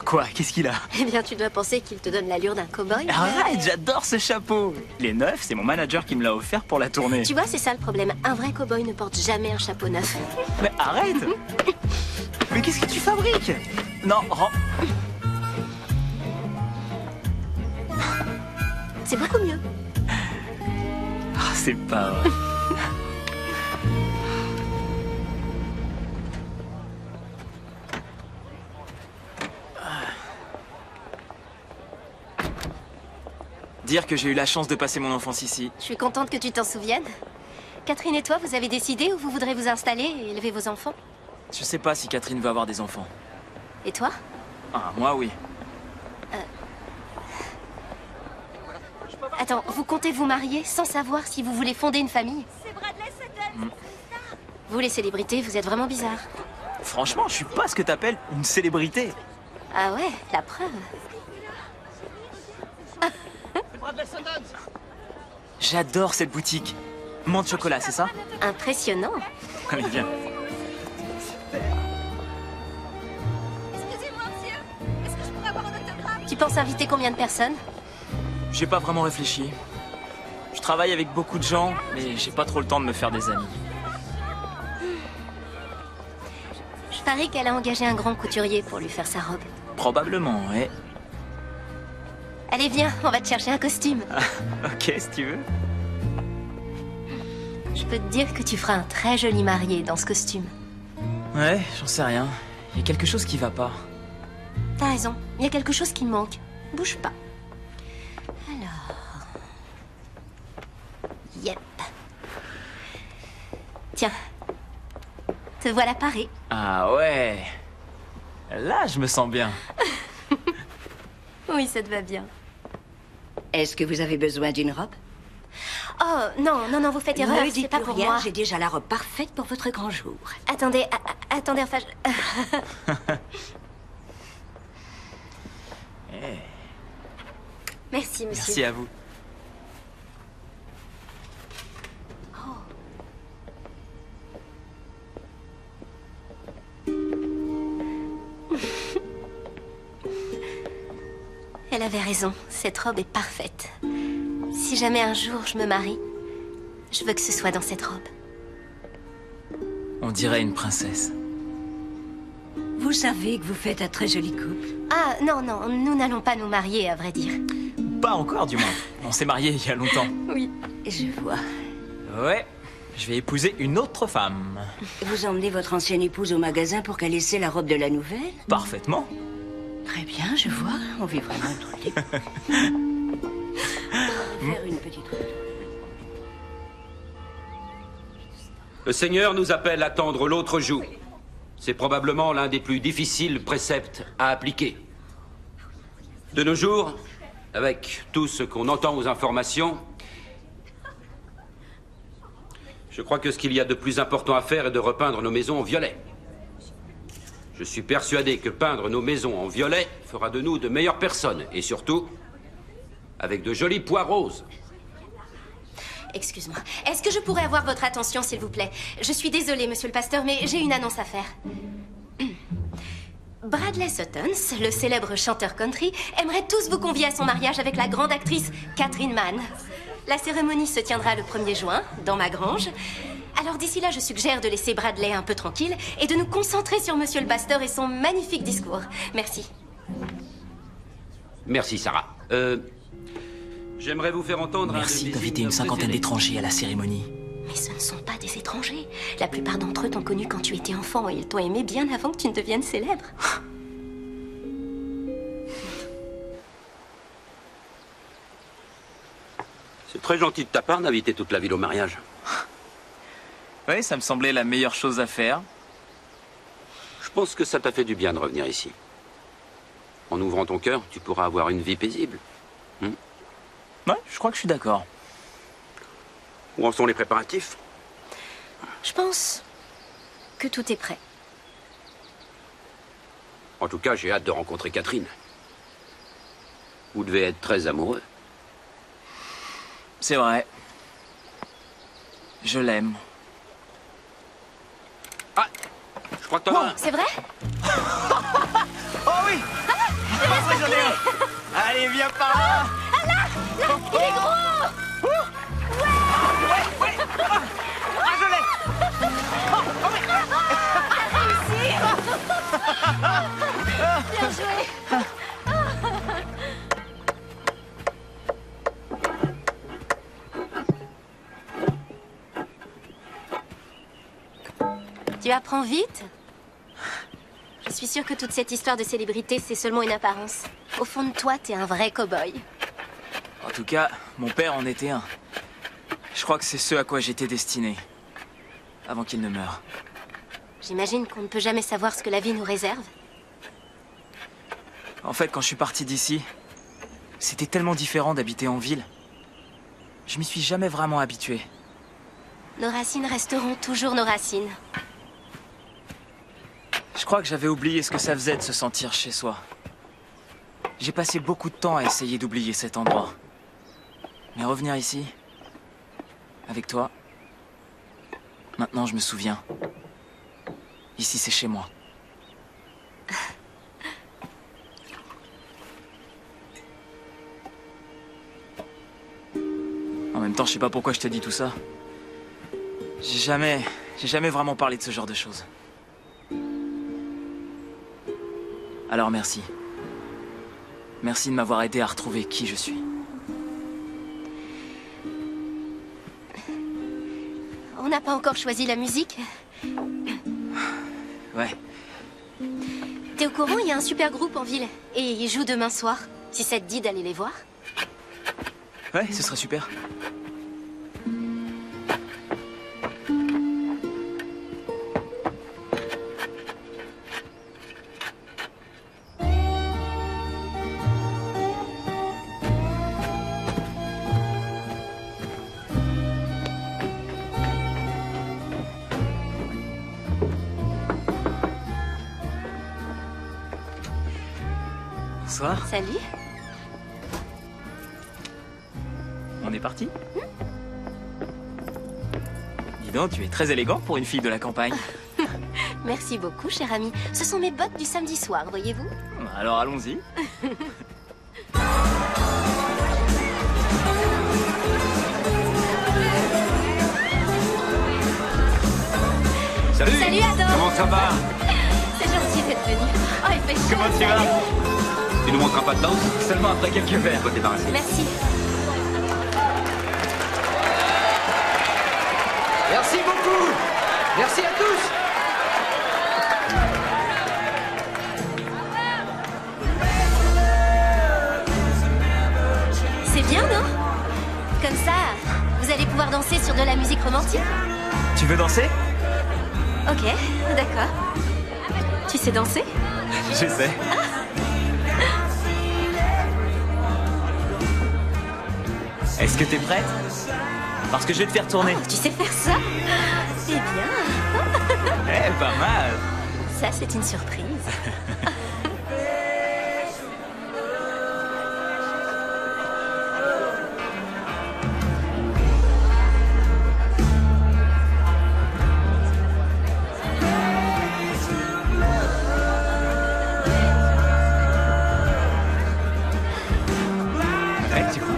Quoi? Qu'est-ce qu'il a? Eh bien, tu dois penser qu'il te donne l'allure d'un cow-boy. Arrête, j'adore ce chapeau. Il est neuf, c'est mon manager qui me l'a offert pour la tournée. Tu vois, c'est ça le problème. Un vrai cow-boy ne porte jamais un chapeau neuf. Mais arrête. Mais qu'est-ce que tu fabriques? Non, rends. C'est beaucoup mieux. Ah, c'est pas vrai. Dire que j'ai eu la chance de passer mon enfance ici. Je suis contente que tu t'en souviennes. Catherine et toi, vous avez décidé où vous voudrez vous installer et élever vos enfants? Je sais pas si Catherine veut avoir des enfants. Et toi? Ah, moi, oui. Attends, vous comptez vous marier sans savoir si vous voulez fonder une famille? Vous, les célébrités, vous êtes vraiment bizarres. Franchement, je suis pas ce que t'appelles une célébrité. Ah ouais, la preuve. J'adore cette boutique. Menthe chocolat, c'est ça? Impressionnant. Allez, viens. Excusez-moi, monsieur. Est-ce que je pourrais avoir un autographe? Tu penses inviter combien de personnes? J'ai pas vraiment réfléchi. Je travaille avec beaucoup de gens, mais j'ai pas trop le temps de me faire des amis. Je parie qu'elle a engagé un grand couturier pour lui faire sa robe. Probablement, ouais. Allez, viens, on va te chercher un costume. Ok, si tu veux. Je peux te dire que tu feras un très joli marié dans ce costume. Ouais, j'en sais rien. Il y a quelque chose qui va pas. T'as raison, il y a quelque chose qui me manque. Bouge pas. Alors... Yep. Tiens. Te voilà paré. Ah ouais. Là, je me sens bien. Oui, ça te va bien. Est-ce que vous avez besoin d'une robe? Oh, non, non, non, vous faites erreur, Ne c'est dites pas plus pour rien, moi. j'ai déjà la robe parfaite pour votre grand jour. Attendez, attendez, enfin... je- Merci, monsieur. Merci à vous. Elle avait raison, cette robe est parfaite. Si jamais un jour je me marie, je veux que ce soit dans cette robe. On dirait une princesse. Vous savez que vous faites un très joli couple. Ah, non, non, nous n'allons pas nous marier, à vrai dire. Pas encore, du moins. On s'est mariés il y a longtemps. Oui. Je vois. Ouais, je vais épouser une autre femme. Vous emmenez votre ancienne épouse au magasin pour qu'elle essaie la robe de la nouvelle? Parfaitement. Très bien, je vois. On vit vraiment un truc. Faire une petite robe. Le Seigneur nous appelle à tendre l'autre joue. C'est probablement l'un des plus difficiles préceptes à appliquer. De nos jours, avec tout ce qu'on entend aux informations, je crois que ce qu'il y a de plus important à faire est de repeindre nos maisons en violet. Je suis persuadé que peindre nos maisons en violet fera de nous de meilleures personnes, et surtout, avec de jolis pois roses. Excuse-moi. Est-ce que je pourrais avoir votre attention, s'il vous plaît? Je suis désolée, monsieur le pasteur, mais j'ai une annonce à faire. Bradley Suttons, le célèbre chanteur country, aimerait tous vous convier à son mariage avec la grande actrice Catherine Mann. La cérémonie se tiendra le 1er juin, dans ma grange. Alors d'ici là, je suggère de laisser Bradley un peu tranquille et de nous concentrer sur monsieur le pasteur et son magnifique discours. Merci. Merci, Sarah. J'aimerais vous faire entendre Merci un de mes d'inviter une hymnes cinquantaine préférés. d'étrangers à la cérémonie. Mais ce ne sont pas des étrangers. La plupart d'entre eux t'ont connu quand tu étais enfant et ils t'ont aimé bien avant que tu ne deviennes célèbre. C'est très gentil de ta part d'inviter toute la ville au mariage. Oui, ça me semblait la meilleure chose à faire. Je pense que ça t'a fait du bien de revenir ici. En ouvrant ton cœur, tu pourras avoir une vie paisible. Ouais, je crois que je suis d'accord. Où en sont les préparatifs? Je pense que tout est prêt. En tout cas, j'ai hâte de rencontrer Catherine. Vous devez être très amoureux. C'est vrai. Je l'aime. Ah, je crois que t'en as un. C'est vrai? Oh oui! Ah, j'en ai un. Allez, viens par là! Ah là! Là! Il est gros! Ouais! Ah, je l'ai! Oh oui! Bien joué! Tu apprends vite? Je suis sûre que toute cette histoire de célébrité, c'est seulement une apparence. Au fond de toi, t'es un vrai cow-boy. En tout cas, mon père en était un. Je crois que c'est ce à quoi j'étais destiné. Avant qu'il ne meure. J'imagine qu'on ne peut jamais savoir ce que la vie nous réserve. En fait, quand je suis parti d'ici, c'était tellement différent d'habiter en ville. Je m'y suis jamais vraiment habitué. Nos racines resteront toujours nos racines. Je crois que j'avais oublié ce que ça faisait de se sentir chez soi. J'ai passé beaucoup de temps à essayer d'oublier cet endroit. Mais revenir ici, avec toi, maintenant je me souviens. Ici, c'est chez moi. En même temps, je sais pas pourquoi je te dis tout ça. J'ai jamais vraiment parlé de ce genre de choses. Alors merci. Merci de m'avoir aidé à retrouver qui je suis. On n'a pas encore choisi la musique? Ouais. T'es au courant, il y a un super groupe en ville. Et ils jouent demain soir. Si ça te dit d'aller les voir. Ouais, ce serait super. Bonsoir. Salut. On est parti. Dis donc, tu es très élégant pour une fille de la campagne. Merci beaucoup, cher ami. Ce sont mes bottes du samedi soir, voyez-vous. Alors allons-y. Salut. Salut, Adam. Comment ça va? C'est gentil d'être venu. Oh, il fait chaud. Comment tu vas? Tu nous montres pas de danse? Seulement après quelques verres. Faut te débarrasser. Merci. Merci beaucoup. Merci à tous. C'est bien, non? Comme ça, vous allez pouvoir danser sur de la musique romantique. Tu veux danser? Ok, d'accord. Tu sais danser? Je sais. Est-ce que t'es prête? Parce que je vais te faire tourner. Tu sais faire ça? Eh bien. Eh, pas mal. Ça, c'est une surprise. Ouais, tu crois?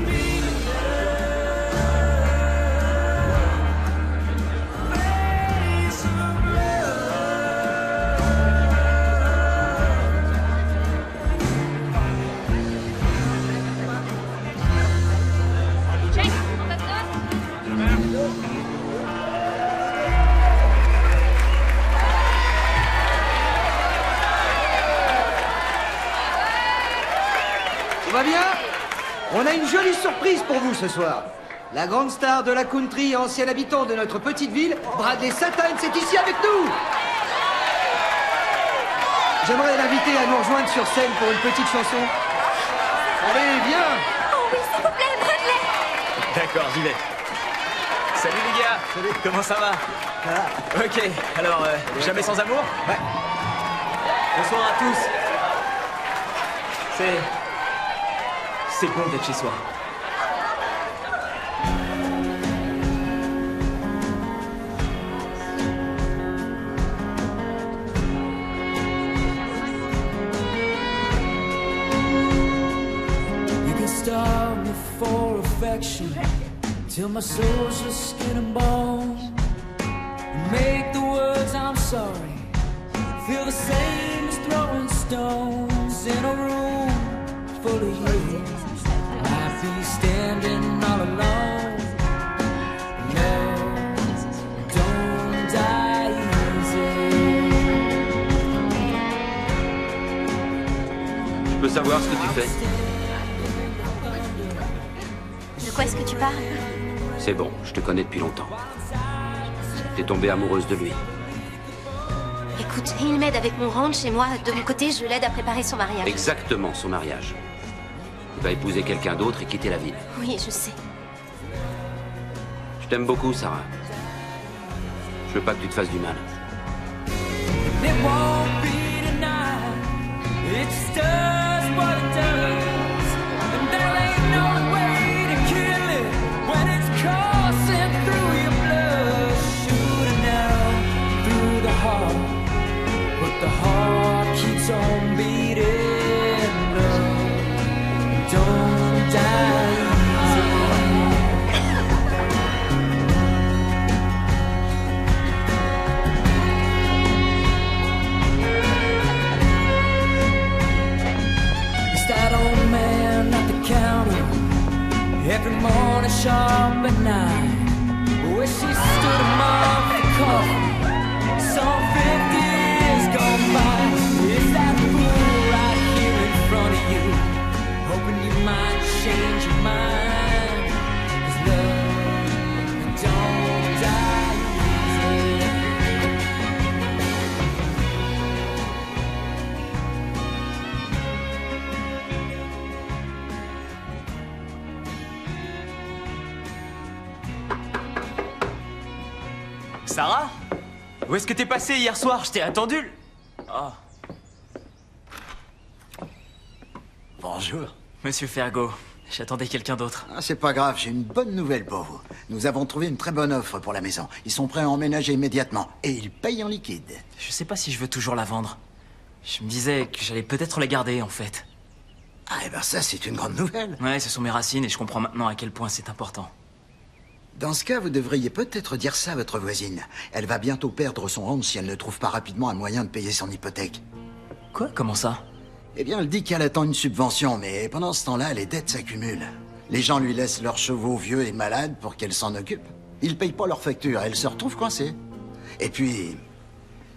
Tout va bien? On a une jolie surprise pour vous ce soir. La grande star de la country et ancien habitant de notre petite ville, Bradley Satan, est ici avec nous. J'aimerais l'inviter à nous rejoindre sur scène pour une petite chanson. Allez, viens. Oh oui, s'il vous plaît, Bradley. D'accord, j'y vais. Salut les gars. Salut. Comment ça va? Ok, alors, jamais sans amour? Ouais. Bonsoir à tous. C'est bon d'être chez soi. You can starve me for affection till my soul's just skin and bone. Make the words I'm sorry feel the same as throwing stones in a room full of you. Might be standing all alone. No, don't die easy. Je peux savoir ce que tu fais? De quoi est-ce que tu parles? C'est bon, je te connais depuis longtemps. T'es tombée amoureuse de lui. Écoute, il m'aide avec mon ranch et moi, de mon côté, je l'aide à préparer son mariage. Exactement, son mariage. Il va épouser quelqu'un d'autre et quitter la ville. Oui, je sais. Je t'aime beaucoup, Sarah. Je veux pas que tu te fasses du mal. It won't be tonight. It just does what it does. And there ain't no way to kill it when it's coursing through your blood. Shooting down through the heart. But the heart keeps on beating. Love, don't die easy. Sarah? Où est-ce que t'es passée hier soir? Je t'ai attendu. Oh. Bonjour. Monsieur Fergo, j'attendais quelqu'un d'autre. Ah, c'est pas grave, j'ai une bonne nouvelle pour vous. Nous avons trouvé une très bonne offre pour la maison. Ils sont prêts à emménager immédiatement. Et ils payent en liquide. Je sais pas si je veux toujours la vendre. Je me disais que j'allais peut-être la garder, en fait. Ah, et ben ça, c'est une grande nouvelle. Ouais, ce sont mes racines et je comprends maintenant à quel point c'est important. Dans ce cas, vous devriez peut-être dire ça à votre voisine. Elle va bientôt perdre son ranch si elle ne trouve pas rapidement un moyen de payer son hypothèque. Quoi? Comment ça? Eh bien, elle dit qu'elle attend une subvention, mais pendant ce temps-là, les dettes s'accumulent. Les gens lui laissent leurs chevaux vieux et malades pour qu'elle s'en occupe. Ils payent pas leurs factures, elle se retrouve coincée. Et puis,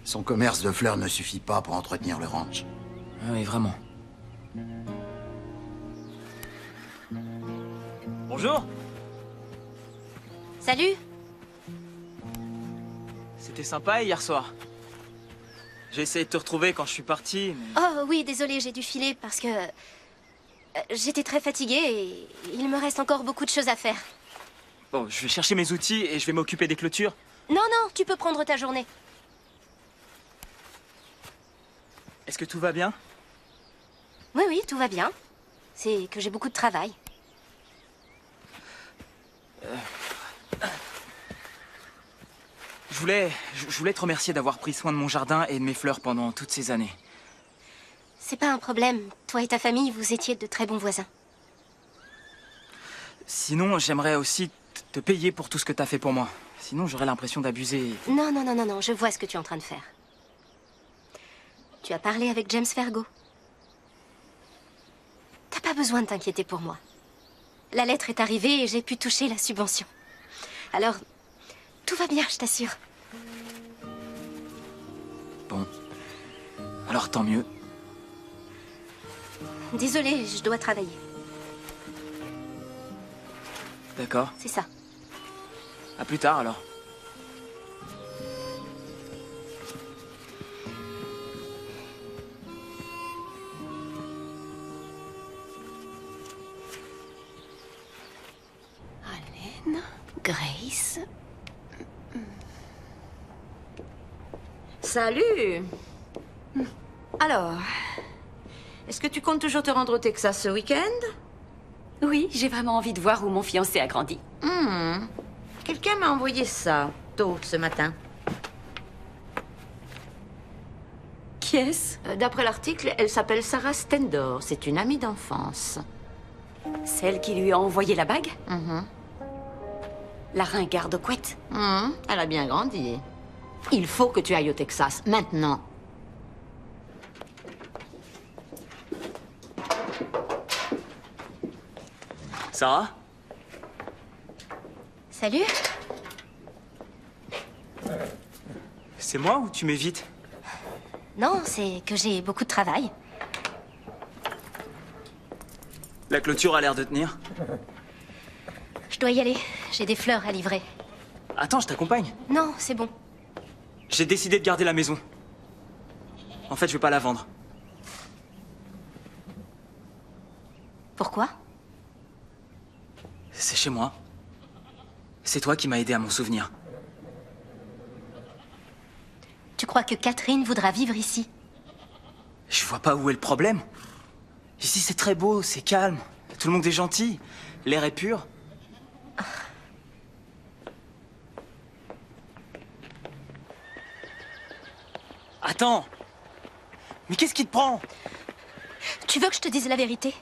son commerce de fleurs ne suffit pas pour entretenir le ranch. Oui, vraiment. Bonjour. Salut. C'était sympa hier soir. J'ai essayé de te retrouver quand je suis parti, mais... Oh oui, désolée, j'ai dû filer parce que... j'étais très fatiguée et il me reste encore beaucoup de choses à faire. Bon, je vais chercher mes outils et je vais m'occuper des clôtures. Non, non, tu peux prendre ta journée. Est-ce que tout va bien? Oui, oui, tout va bien. C'est que j'ai beaucoup de travail. Je voulais te remercier d'avoir pris soin de mon jardin et de mes fleurs pendant toutes ces années. C'est pas un problème. Toi et ta famille, vous étiez de très bons voisins. Sinon, j'aimerais aussi te payer pour tout ce que t'as fait pour moi. Sinon, j'aurais l'impression d'abuser. Non, non, non, non, non, je vois ce que tu es en train de faire. Tu as parlé avec James Fergo. T'as pas besoin de t'inquiéter pour moi. La lettre est arrivée et j'ai pu toucher la subvention. Alors, tout va bien, je t'assure. Bon. Alors, tant mieux. Désolée, je dois travailler. D'accord. C'est ça. À plus tard, alors. Allen, Grace... Salut. Alors, est-ce que tu comptes toujours te rendre au Texas ce week-end? Oui, j'ai vraiment envie de voir où mon fiancé a grandi. Quelqu'un m'a envoyé ça, tôt, ce matin. Qui est-ce? D'après l'article, elle s'appelle Sarah Stendor. C'est une amie d'enfance. Celle qui lui a envoyé la bague? La ringarde couette? Elle a bien grandi. Il faut que tu ailles au Texas, maintenant. Sarah? Salut. C'est moi ou tu m'évites? Non, c'est que j'ai beaucoup de travail. La clôture a l'air de tenir. Je dois y aller. J'ai des fleurs à livrer. Attends, je t'accompagne. Non, c'est bon. J'ai décidé de garder la maison. En fait, je vais pas la vendre. Pourquoi? C'est chez moi. C'est toi qui m'as aidé à m'en souvenir. Tu crois que Catherine voudra vivre ici? Je vois pas où est le problème. Ici, c'est très beau, c'est calme. Tout le monde est gentil. L'air est pur. Attends. Mais qu'est-ce qui te prend? Tu veux que je te dise la vérité?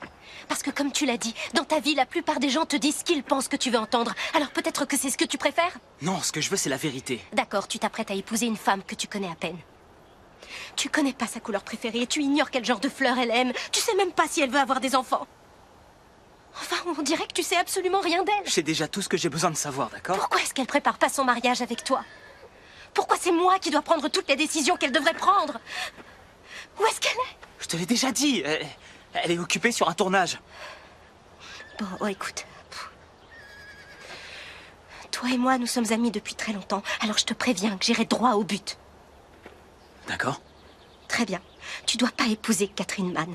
Parce que comme tu l'as dit, dans ta vie, la plupart des gens te disent ce qu'ils pensent que tu veux entendre. Alors peut-être que c'est ce que tu préfères? Non, ce que je veux, c'est la vérité. D'accord, tu t'apprêtes à épouser une femme que tu connais à peine. Tu connais pas sa couleur préférée, tu ignores quel genre de fleurs elle aime. Tu sais même pas si elle veut avoir des enfants. Enfin, on dirait que tu sais absolument rien d'elle. Je sais déjà tout ce que j'ai besoin de savoir, d'accord? Pourquoi est-ce qu'elle prépare pas son mariage avec toi? Pourquoi c'est moi qui dois prendre toutes les décisions qu'elle devrait prendre? Où est-ce qu'elle est? Je te l'ai déjà dit. Elle est occupée sur un tournage. Bon, oh, écoute. Toi et moi, nous sommes amis depuis très longtemps. Alors je te préviens que j'irai droit au but. D'accord. Très bien. Tu dois pas épouser Catherine Mann.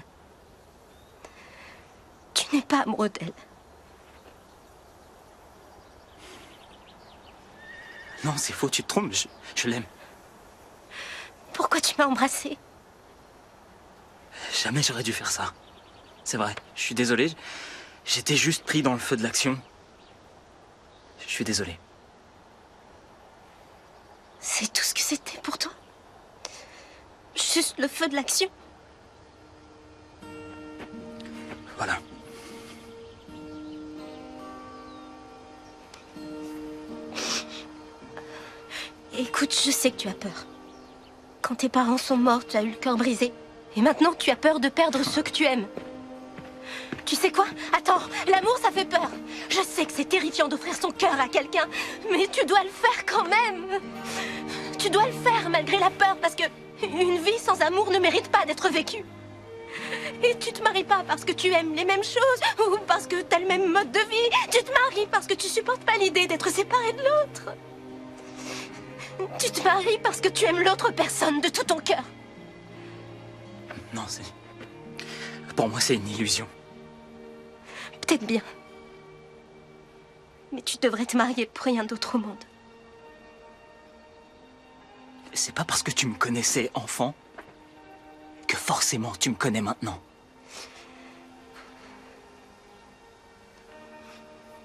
Tu n'es pas amoureux d'elle. Non, c'est faux, tu te trompes, je l'aime. Pourquoi tu m'as embrassée? Jamais j'aurais dû faire ça. C'est vrai, je suis désolé. J'étais juste pris dans le feu de l'action. Je suis désolé. C'est tout ce que c'était pour toi? Juste le feu de l'action? Voilà. Écoute, je sais que tu as peur. Quand tes parents sont morts, tu as eu le cœur brisé. Et maintenant, tu as peur de perdre ceux que tu aimes. Tu sais quoi? Attends, l'amour, ça fait peur. Je sais que c'est terrifiant d'offrir son cœur à quelqu'un, mais tu dois le faire quand même. Tu dois le faire malgré la peur, parce que une vie sans amour ne mérite pas d'être vécue. Et tu te maries pas parce que tu aimes les mêmes choses ou parce que t'as le même mode de vie. Tu te maries parce que tu supportes pas l'idée d'être séparé de l'autre. Tu te maries parce que tu aimes l'autre personne de tout ton cœur. Non, c'est... Pour moi, c'est une illusion. Peut-être bien. Mais tu devrais te marier pour rien d'autre au monde. C'est pas parce que tu me connaissais enfant que forcément tu me connais maintenant.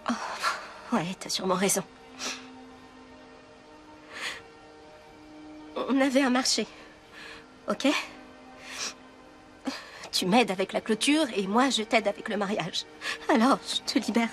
Oh, ouais, t'as sûrement raison. On avait un marché, ok? Tu m'aides avec la clôture et moi je t'aide avec le mariage. Alors, je te libère.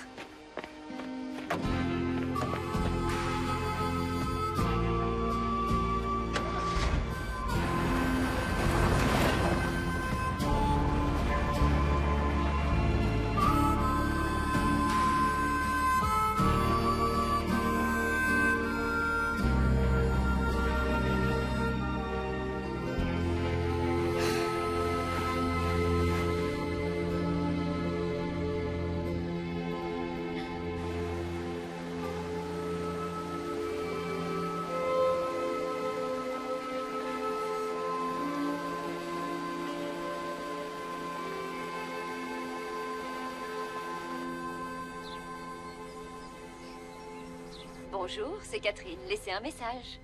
Bonjour, c'est Catherine. Laissez un message.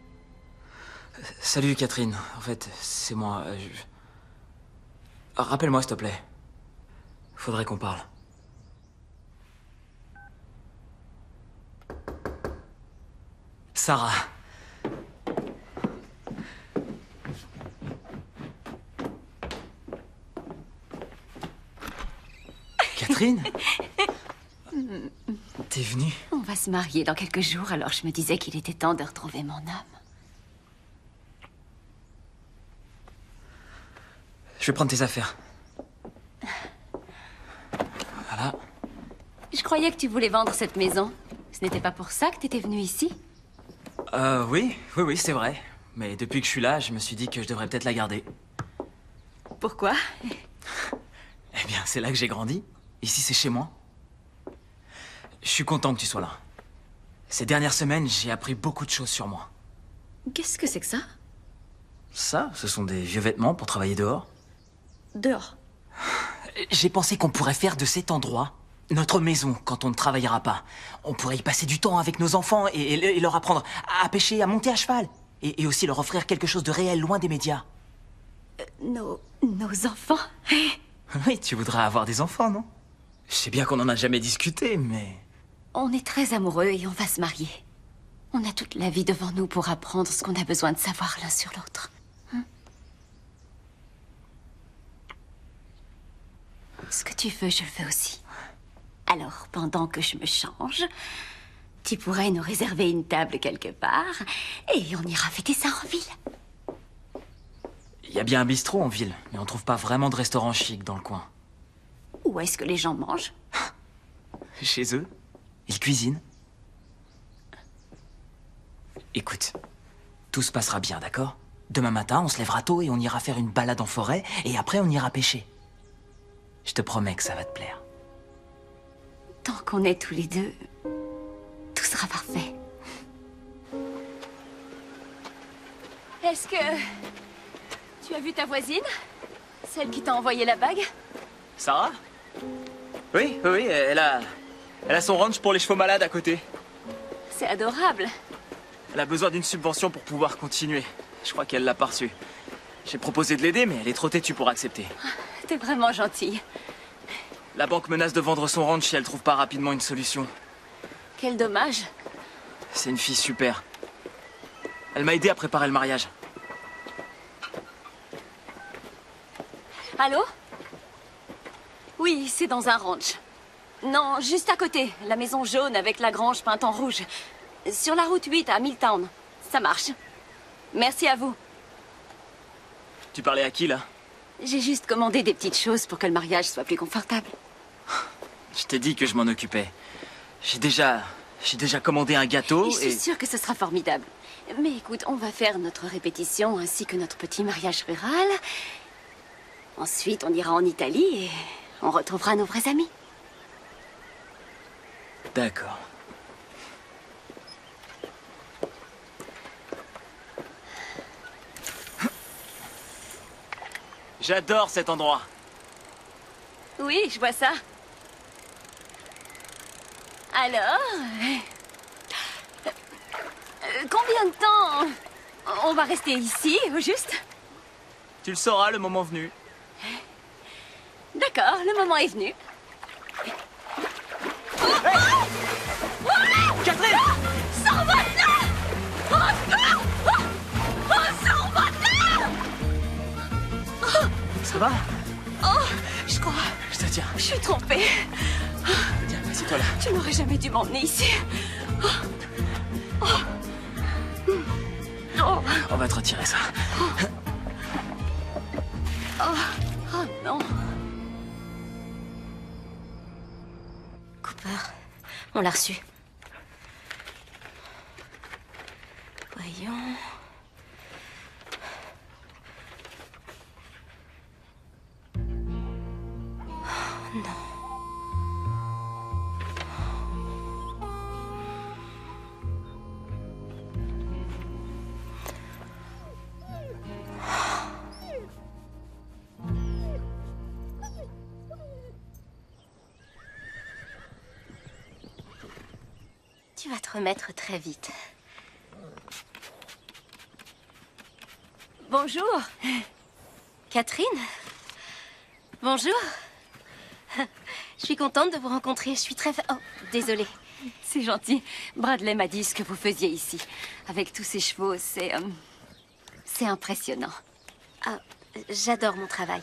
Salut Catherine, en fait, c'est moi. Rappelle-moi s'il te plaît. Faudrait qu'on parle. Sarah. Catherine? T'es venue? On va se marier dans quelques jours, alors je me disais qu'il était temps de retrouver mon âme. Je vais prendre tes affaires. Voilà. Je croyais que tu voulais vendre cette maison. Ce n'était pas pour ça que t'étais venu ici? Oui, c'est vrai. Mais depuis que je suis là, je me suis dit que je devrais peut-être la garder. Pourquoi? Eh bien, c'est là que j'ai grandi. Ici, c'est chez moi. Je suis content que tu sois là. Ces dernières semaines, j'ai appris beaucoup de choses sur moi. Qu'est-ce que c'est que ça? Ça, ce sont des vieux vêtements pour travailler dehors. Dehors? J'ai pensé qu'on pourrait faire de cet endroit notre maison quand on ne travaillera pas. On pourrait y passer du temps avec nos enfants et leur apprendre à pêcher, à monter à cheval. Et aussi leur offrir quelque chose de réel, loin des médias. Nos enfants? Oui, tu voudrais avoir des enfants, non? Je sais bien qu'on n'en a jamais discuté, mais... On est très amoureux et on va se marier. On a toute la vie devant nous pour apprendre ce qu'on a besoin de savoir l'un sur l'autre. Ce que tu veux, je le veux aussi. Alors, pendant que je me change, tu pourrais nous réserver une table quelque part et on ira fêter ça en ville. Il y a bien un bistrot en ville, mais on trouve pas vraiment de restaurant chic dans le coin. Où est-ce que les gens mangent? Chez eux. Ils cuisinent. Écoute, tout se passera bien, d'accord? Demain matin, on se lèvera tôt et on ira faire une balade en forêt, et après on ira pêcher. Je te promets que ça va te plaire. Tant qu'on est tous les deux, tout sera parfait. Est-ce que tu as vu ta voisine? Celle qui t'a envoyé la bague? Sarah? Oui, elle a son ranch pour les chevaux malades à côté. C'est adorable. Elle a besoin d'une subvention pour pouvoir continuer. Je crois qu'elle l'a pas reçue. J'ai proposé de l'aider, mais elle est trop têtue pour accepter. T'es vraiment gentille. La banque menace de vendre son ranch si elle trouve pas rapidement une solution. Quel dommage. C'est une fille super. Elle m'a aidé à préparer le mariage. Allô? Oui, c'est dans un ranch. Non, juste à côté. La maison jaune avec la grange peinte en rouge. Sur la route 8 à Milltown. Ça marche. Merci à vous. Tu parlais à qui, là? J'ai juste commandé des petites choses pour que le mariage soit plus confortable. Je t'ai dit que je m'en occupais. J'ai déjà commandé un gâteau Je suis sûre que ce sera formidable. Mais écoute, on va faire notre répétition ainsi que notre petit mariage rural. Ensuite, on ira en Italie et on retrouvera nos vrais amis. D'accord. J'adore cet endroit. Oui, je vois ça. Alors... combien de temps on va rester ici, au juste? Tu le sauras le moment venu. D'accord, le moment est venu. Catherine! S'en va de là! S'en va de là! Ça va? Oh, je crois. Je te tiens. Je suis trompée. Tiens, assieds-toi là. Tu n'aurais jamais dû m'emmener ici. On va te retirer ça. Oh non. Cooper, on l'a reçu. Voyons... Oh non. Tu vas te remettre très vite. Bonjour. Catherine? Bonjour. Je suis contente de vous rencontrer. Je suis très... Oh, désolée. C'est gentil. Bradley m'a dit ce que vous faisiez ici. Avec tous ces chevaux, c'est impressionnant. Ah, j'adore mon travail.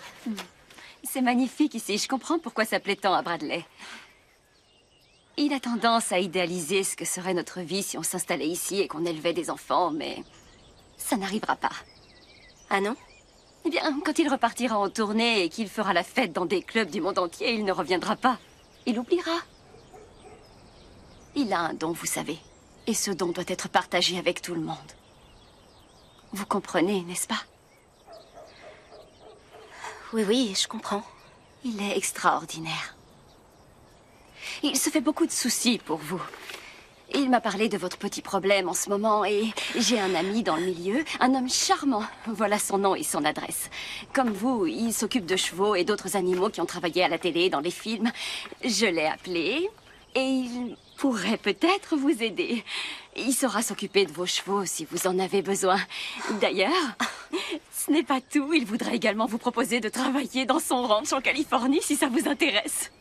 C'est magnifique ici. Je comprends pourquoi ça plaît tant à Bradley. Il a tendance à idéaliser ce que serait notre vie si on s'installait ici et qu'on élevait des enfants, mais ça n'arrivera pas. Ah non? Eh bien, quand il repartira en tournée et qu'il fera la fête dans des clubs du monde entier, il ne reviendra pas. Il oubliera. Il a un don, vous savez. Et ce don doit être partagé avec tout le monde. Vous comprenez, n'est-ce pas? Oui, oui, je comprends. Il est extraordinaire. Il se fait beaucoup de soucis pour vous. Il m'a parlé de votre petit problème en ce moment et j'ai un ami dans le milieu, un homme charmant. Voilà son nom et son adresse. Comme vous, il s'occupe de chevaux et d'autres animaux qui ont travaillé à la télé, dans les films. Je l'ai appelé et il pourrait peut-être vous aider. Il saura s'occuper de vos chevaux si vous en avez besoin. D'ailleurs, ce n'est pas tout. Il voudrait également vous proposer de travailler dans son ranch en Californie si ça vous intéresse.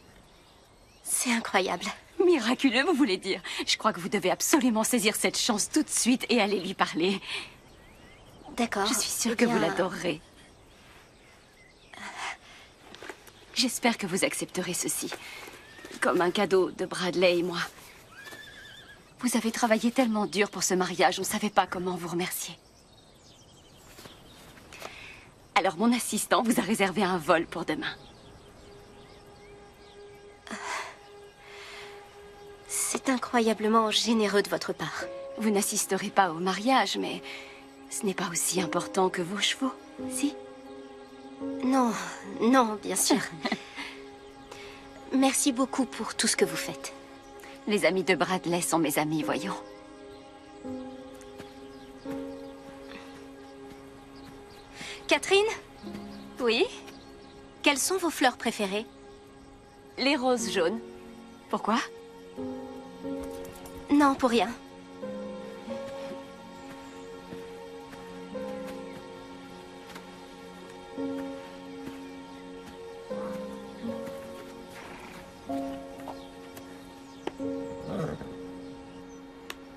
C'est incroyable. Miraculeux, vous voulez dire? Je crois que vous devez absolument saisir cette chance tout de suite et aller lui parler. D'accord. Je suis sûre Eh que bien, vous l'adorerez. J'espère que vous accepterez ceci. Comme un cadeau de Bradley et moi. Vous avez travaillé tellement dur pour ce mariage, on ne savait pas comment vous remercier. Alors mon assistant vous a réservé un vol pour demain. C'est incroyablement généreux de votre part. Vous n'assisterez pas au mariage, mais ce n'est pas aussi important que vos chevaux, si? Non, non, bien sûr. Merci beaucoup pour tout ce que vous faites. Les amis de Bradley sont mes amis, voyons. Catherine? Oui? Quelles sont vos fleurs préférées? Les roses jaunes. Pourquoi? Non, pour rien.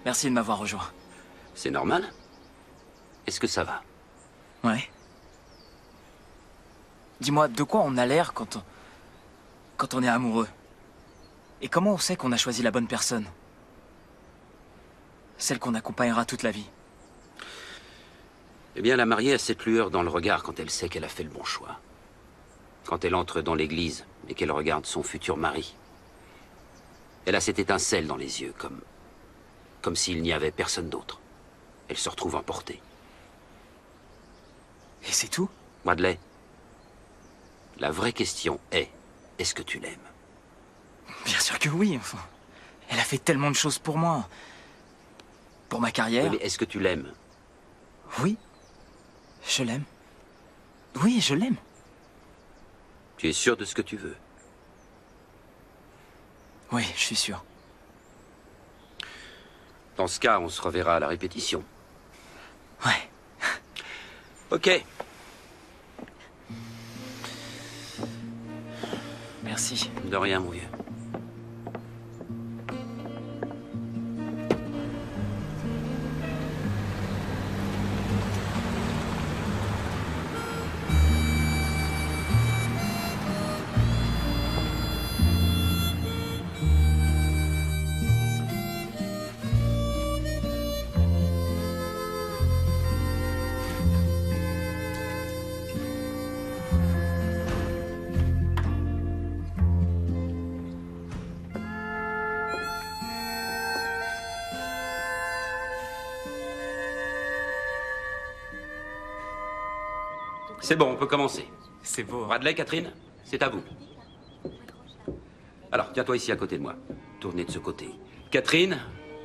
Merci de m'avoir rejoint. C'est normal. Est-ce que ça va? Ouais. Dis-moi, de quoi on a l'air quand on est amoureux? Et comment on sait qu'on a choisi la bonne personne? Celle qu'on accompagnera toute la vie. Eh bien, la mariée a cette lueur dans le regard quand elle sait qu'elle a fait le bon choix. Quand elle entre dans l'église et qu'elle regarde son futur mari. Elle a cette étincelle dans les yeux, comme s'il n'y avait personne d'autre. Elle se retrouve emportée. Et c'est tout? Bradley, la vraie question est, est-ce que tu l'aimes? Bien sûr que oui, enfin. Elle a fait tellement de choses pour moi. Pour ma carrière. Oui, mais est-ce que tu l'aimes? Oui. Je l'aime. Oui, je l'aime. Tu es sûr de ce que tu veux? Oui, je suis sûr. Dans ce cas, on se reverra à la répétition. Ouais. Ok. Merci. De rien, mon vieux. C'est bon, on peut commencer. C'est beau. Hein? Bradley, Catherine, c'est à vous. Alors, tiens-toi ici à côté de moi. Tournez de ce côté. Catherine,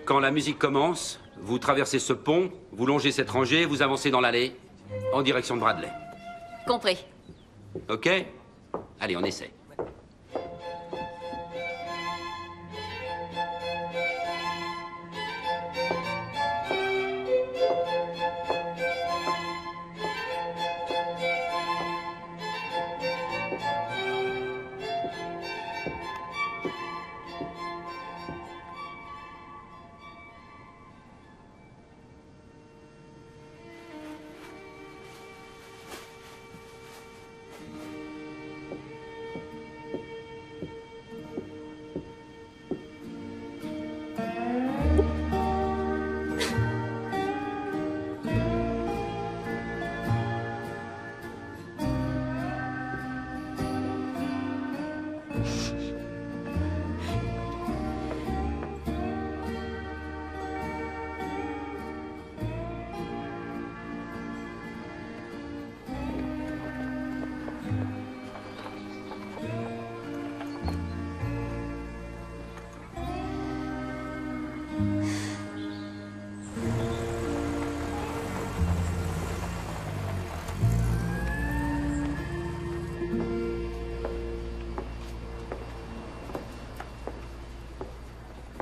quand la musique commence, vous traversez ce pont, vous longez cette rangée, vous avancez dans l'allée, en direction de Bradley. Compris. Ok? Allez, on essaie.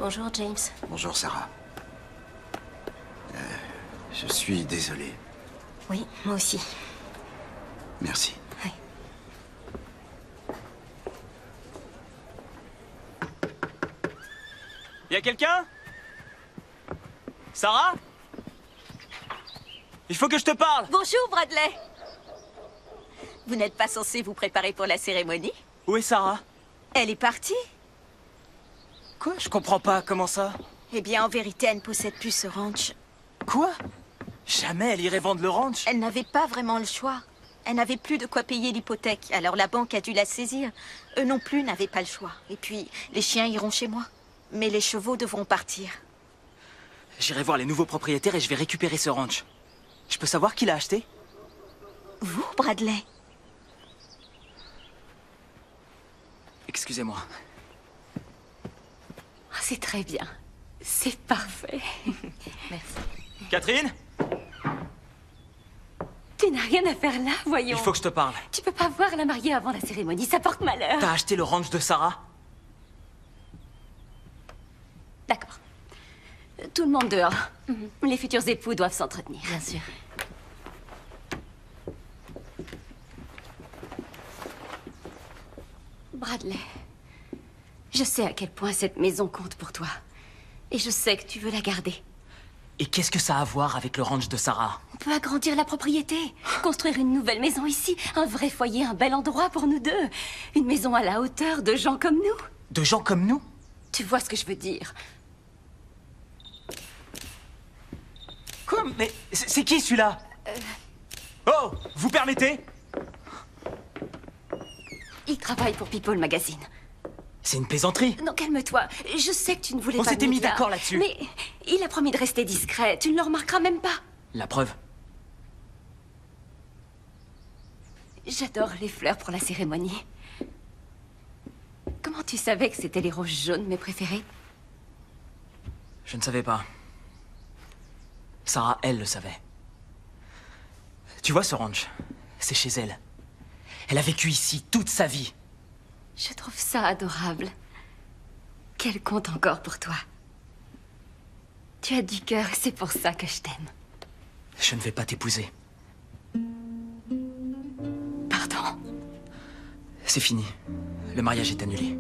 Bonjour, James. Bonjour, Sarah. Je suis désolé. Oui, moi aussi. Merci. Oui. Y a quelqu'un? Sarah? Il faut que je te parle. Bonjour, Bradley. Vous n'êtes pas censé vous préparer pour la cérémonie? Où est Sarah? Elle est partie. Quoi? Je comprends pas, comment ça? Eh bien, en vérité, elle ne possède plus ce ranch. Quoi? Jamais elle irait vendre le ranch. Elle n'avait pas vraiment le choix. Elle n'avait plus de quoi payer l'hypothèque, alors la banque a dû la saisir. Eux non plus n'avaient pas le choix. Et puis, les chiens iront chez moi. Mais les chevaux devront partir. J'irai voir les nouveaux propriétaires et je vais récupérer ce ranch. Je peux savoir qui l'a acheté? Vous, Bradley? Excusez-moi. Ah, c'est très bien. C'est parfait. Merci. Catherine? Tu n'as rien à faire là, voyons. Il faut que je te parle. Tu peux pas voir la mariée avant la cérémonie, ça porte malheur. T'as acheté le ranch de Sarah? D'accord. Tout le monde dehors. Les futurs époux doivent s'entretenir. Bien sûr. Bradley, je sais à quel point cette maison compte pour toi. Et je sais que tu veux la garder. Et qu'est-ce que ça a à voir avec le ranch de Sarah? On peut agrandir la propriété, construire une nouvelle maison ici, un vrai foyer, un bel endroit pour nous deux. Une maison à la hauteur de gens comme nous. De gens comme nous? Tu vois ce que je veux dire? Quoi? Mais c'est qui celui-là? Oh, vous permettez? Il travaille pour People Magazine. C'est une plaisanterie. Non, calme-toi. Je sais que tu ne voulais pas... On s'était de mis médias, d'accord là-dessus. Mais il a promis de rester discret. Tu ne le remarqueras même pas. La preuve. J'adore les fleurs pour la cérémonie. Comment tu savais que c'était les roses jaunes, mes préférées? Je ne savais pas. Sarah, elle, le savait. Tu vois ce ranch? C'est chez elle. Elle a vécu ici toute sa vie. Je trouve ça adorable. Qu'elle compte encore pour toi. Tu as du cœur et c'est pour ça que je t'aime. Je ne vais pas t'épouser. Pardon. C'est fini. Le mariage est annulé.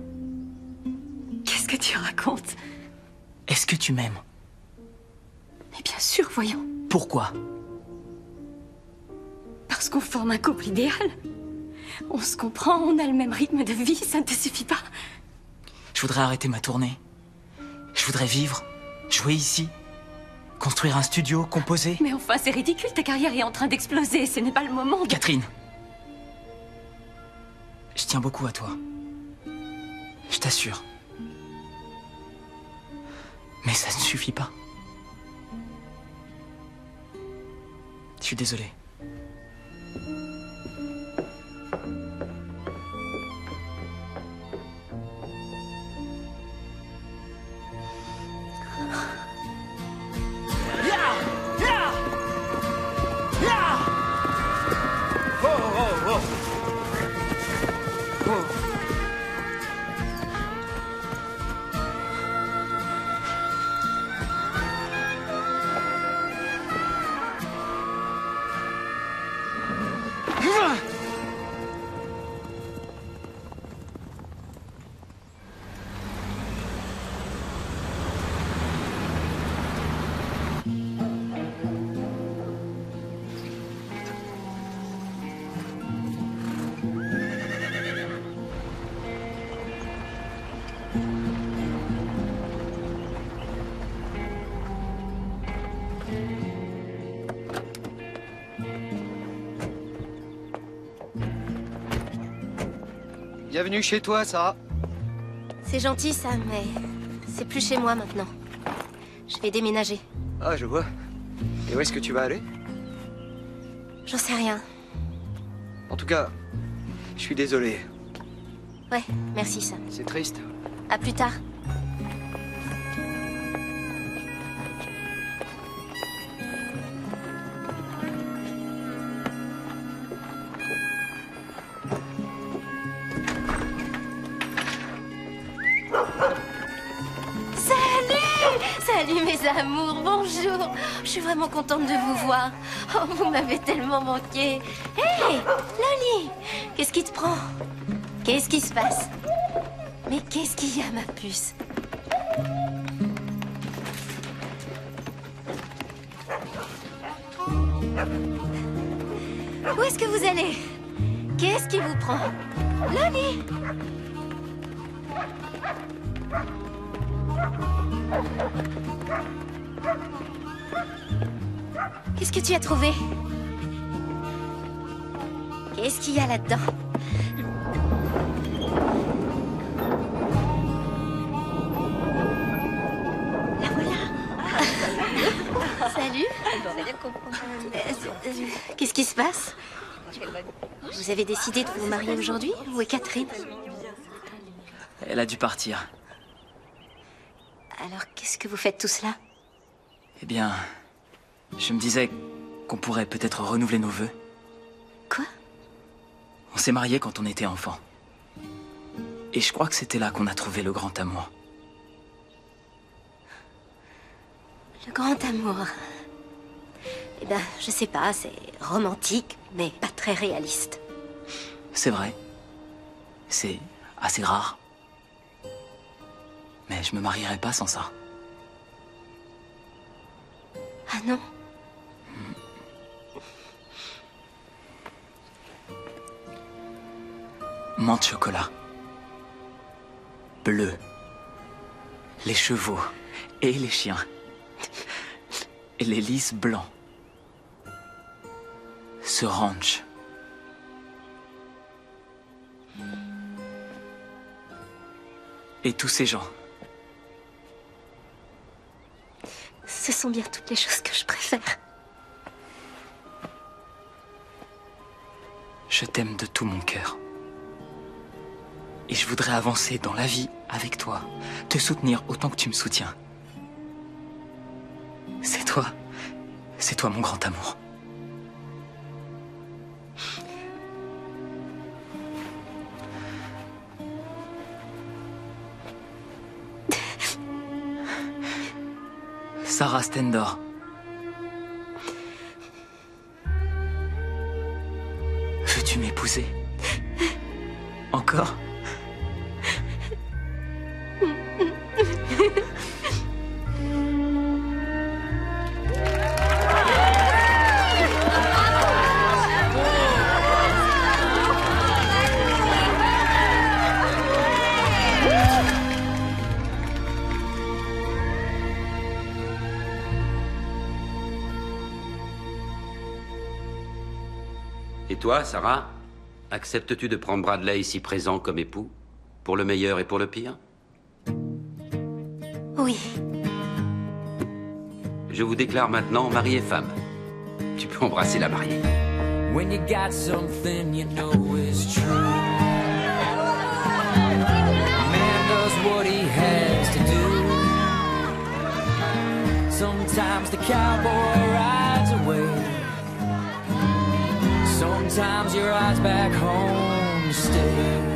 Qu'est-ce que tu racontes? Est-ce que tu m'aimes? Mais bien sûr, voyons. Pourquoi? Parce qu'on forme un couple idéal. On se comprend, on a le même rythme de vie, ça ne te suffit pas? Je voudrais arrêter ma tournée. Je voudrais vivre, jouer ici, construire un studio, composer. Mais enfin, c'est ridicule, ta carrière est en train d'exploser, ce n'est pas le moment de... Catherine, je tiens beaucoup à toi. Je t'assure. Mais ça ne suffit pas. Je suis désolé. Bienvenue chez toi, Sarah. C'est gentil, ça, mais c'est plus chez moi maintenant. Je vais déménager. Ah, je vois. Et où est-ce que tu vas aller? J'en sais rien. En tout cas, je suis désolé. Ouais, merci, Sam. C'est triste. À plus tard. Salut mes amours, bonjour. Je suis vraiment contente de vous voir. Oh, vous m'avez tellement manqué. Hé, Loli, qu'est-ce qui te prend? Qu'est-ce qui se passe? Mais qu'est-ce qu'il y a, ma puce? Où est-ce que vous allez? Qu'est-ce qui vous prend? Loli! Qu'est-ce que tu as trouvé? Qu'est-ce qu'il y a là-dedans? La voilà. Salut. Qu'est-ce qui se passe? Vous avez décidé de vous marier aujourd'hui? Où est Catherine? Elle a dû partir. Alors, qu'est-ce que vous faites tout cela? Eh bien, je me disais qu'on pourrait peut-être renouveler nos vœux. Quoi? On s'est mariés quand on était enfant. Et je crois que c'était là qu'on a trouvé le grand amour. Le grand amour. Eh ben, je sais pas, c'est romantique, mais pas très réaliste. C'est vrai. C'est assez rare. Mais je me marierai pas sans ça. Ah non. Menthe chocolat. Bleu. Les chevaux et les chiens. Et les lys blancs. Ce ranch. Et tous ces gens. Ce sont bien toutes les choses que je préfère. Je t'aime de tout mon cœur. Et je voudrais avancer dans la vie avec toi, te soutenir autant que tu me soutiens. C'est toi mon grand amour. Sarah Stendor. Veux-tu m'épouser? Encore? Et toi, Sarah, acceptes-tu de prendre Bradley ici présent comme époux, pour le meilleur et pour le pire? Oui. Je vous déclare maintenant mari et femme. Tu peux embrasser la mariée. When you got something you know is true. Man does what he has to do. Sometimes the cowboy rides away. Sometimes your eyes back home stay.